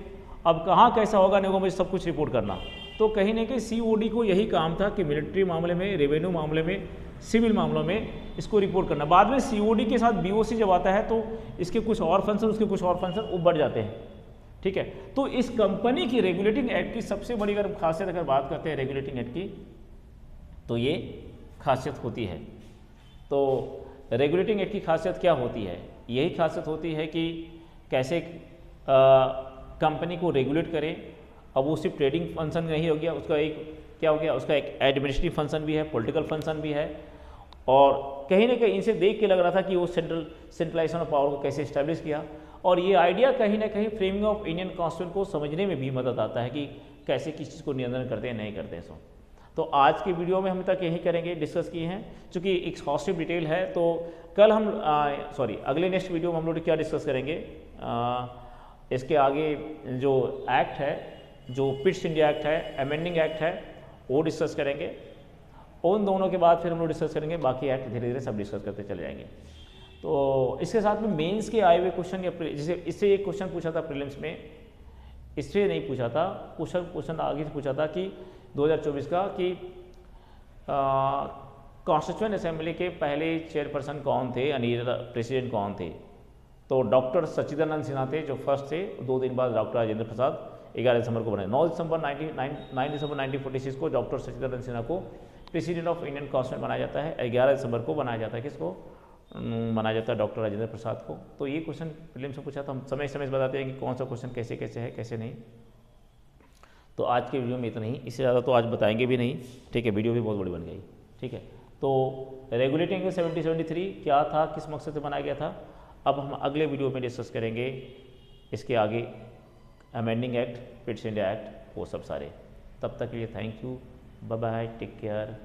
अब कहाँ कैसा होगा नहीं होगा मुझे सब कुछ रिपोर्ट करना। तो कहीं ना कहीं COD को यही काम था कि मिलिट्री मामले में, रेवेन्यू मामले में, सिविल मामलों में इसको रिपोर्ट करना। बाद में COD के साथ BOC जब आता है तो इसके कुछ और फंक्शन, उसके कुछ और फंक्शन वो बढ़ जाते हैं। ठीक है, तो इस कंपनी की रेगुलेटिंग एक्ट की सबसे बड़ी अगर खासियत अगर बात करते हैं रेगुलेटिंग एक्ट की तो ये खासियत होती है। तो रेगुलेटिंग एक्ट की खासियत क्या होती है? यही खासियत होती है कि कैसे कंपनी को रेगुलेट करें। अब वो सिर्फ ट्रेडिंग फंक्शन नहीं हो गया, उसका एक क्या हो गया, उसका एक एडमिनिस्ट्रेटिव फंक्शन भी है, पॉलिटिकल फंक्शन भी है। और कहीं ना कहीं इनसे देख के लग रहा था कि वो सेंट्रलाइजेशन ऑफ पावर को कैसे इस्टेब्लिश किया। और ये आइडिया कहीं ना कहीं फ्रेमिंग ऑफ इंडियन कॉन्स्टिट्यूशन को समझने में भी मदद आता है कि कैसे किस चीज़ को नियंत्रण करते हैं, नहीं करते हैं। सो तो आज के वीडियो में हम तक यही करेंगे, डिस्कस किए हैं, चूँकि एक्सहॉस्टिव डिटेल है। तो कल हम अगले नेक्स्ट वीडियो में हम लोग क्या डिस्कस करेंगे, इसके आगे जो एक्ट है, जो पिट्स इंडिया एक्ट है, अमेंडिंग एक्ट है, वो डिस्कस करेंगे। उन दोनों के बाद फिर हम लोग डिस्कस करेंगे बाकी एक्ट, धीरे धीरे सब डिस्कस करते चले जाएंगे। तो इसके साथ में मेंस के आए हुए क्वेश्चन, या जैसे इससे एक क्वेश्चन पूछा था प्रीलिम्स में, इससे नहीं पूछा था, क्वेश्चन आगे से पूछा था कि 2024 का कि कॉन्स्टिट्यूएंट असेंबली के पहले चेयरपर्सन कौन थे, यानी प्रेसिडेंट कौन थे। तो डॉक्टर सच्चिदानंद सिन्हा थे जो फर्स्ट थे। 2 दिन बाद डॉक्टर राजेंद्र प्रसाद 11 दिसंबर को बने। 9 दिसंबर 1946 को डॉक्टर सच्चिदानंद सिन्हा को प्रेसिडेंट ऑफ इंडियन कॉन्स्टिट्यूएंट बनाया जाता है। 11 दिसंबर को बनाया जाता है, किसको बनाया जाता है? डॉक्टर राजेंद्र प्रसाद को। तो ये क्वेश्चन प्रीलिम्स में पूछा था, हम समय समय से बताते हैं कि कौन सा क्वेश्चन कैसे कैसे है, कैसे नहीं। तो आज के वीडियो में इतना ही, इससे ज़्यादा तो आज बताएंगे भी नहीं। ठीक है, वीडियो भी बहुत बड़ी बन गई। ठीक है, तो रेगुलेटिंग 7073 क्या था, किस मकसद से बनाया गया था, अब हम अगले वीडियो में डिस्कस करेंगे। इसके आगे amending act, Pitt's India act, वो सब सारे। तब तक के लिए thank you, bye bye, take care.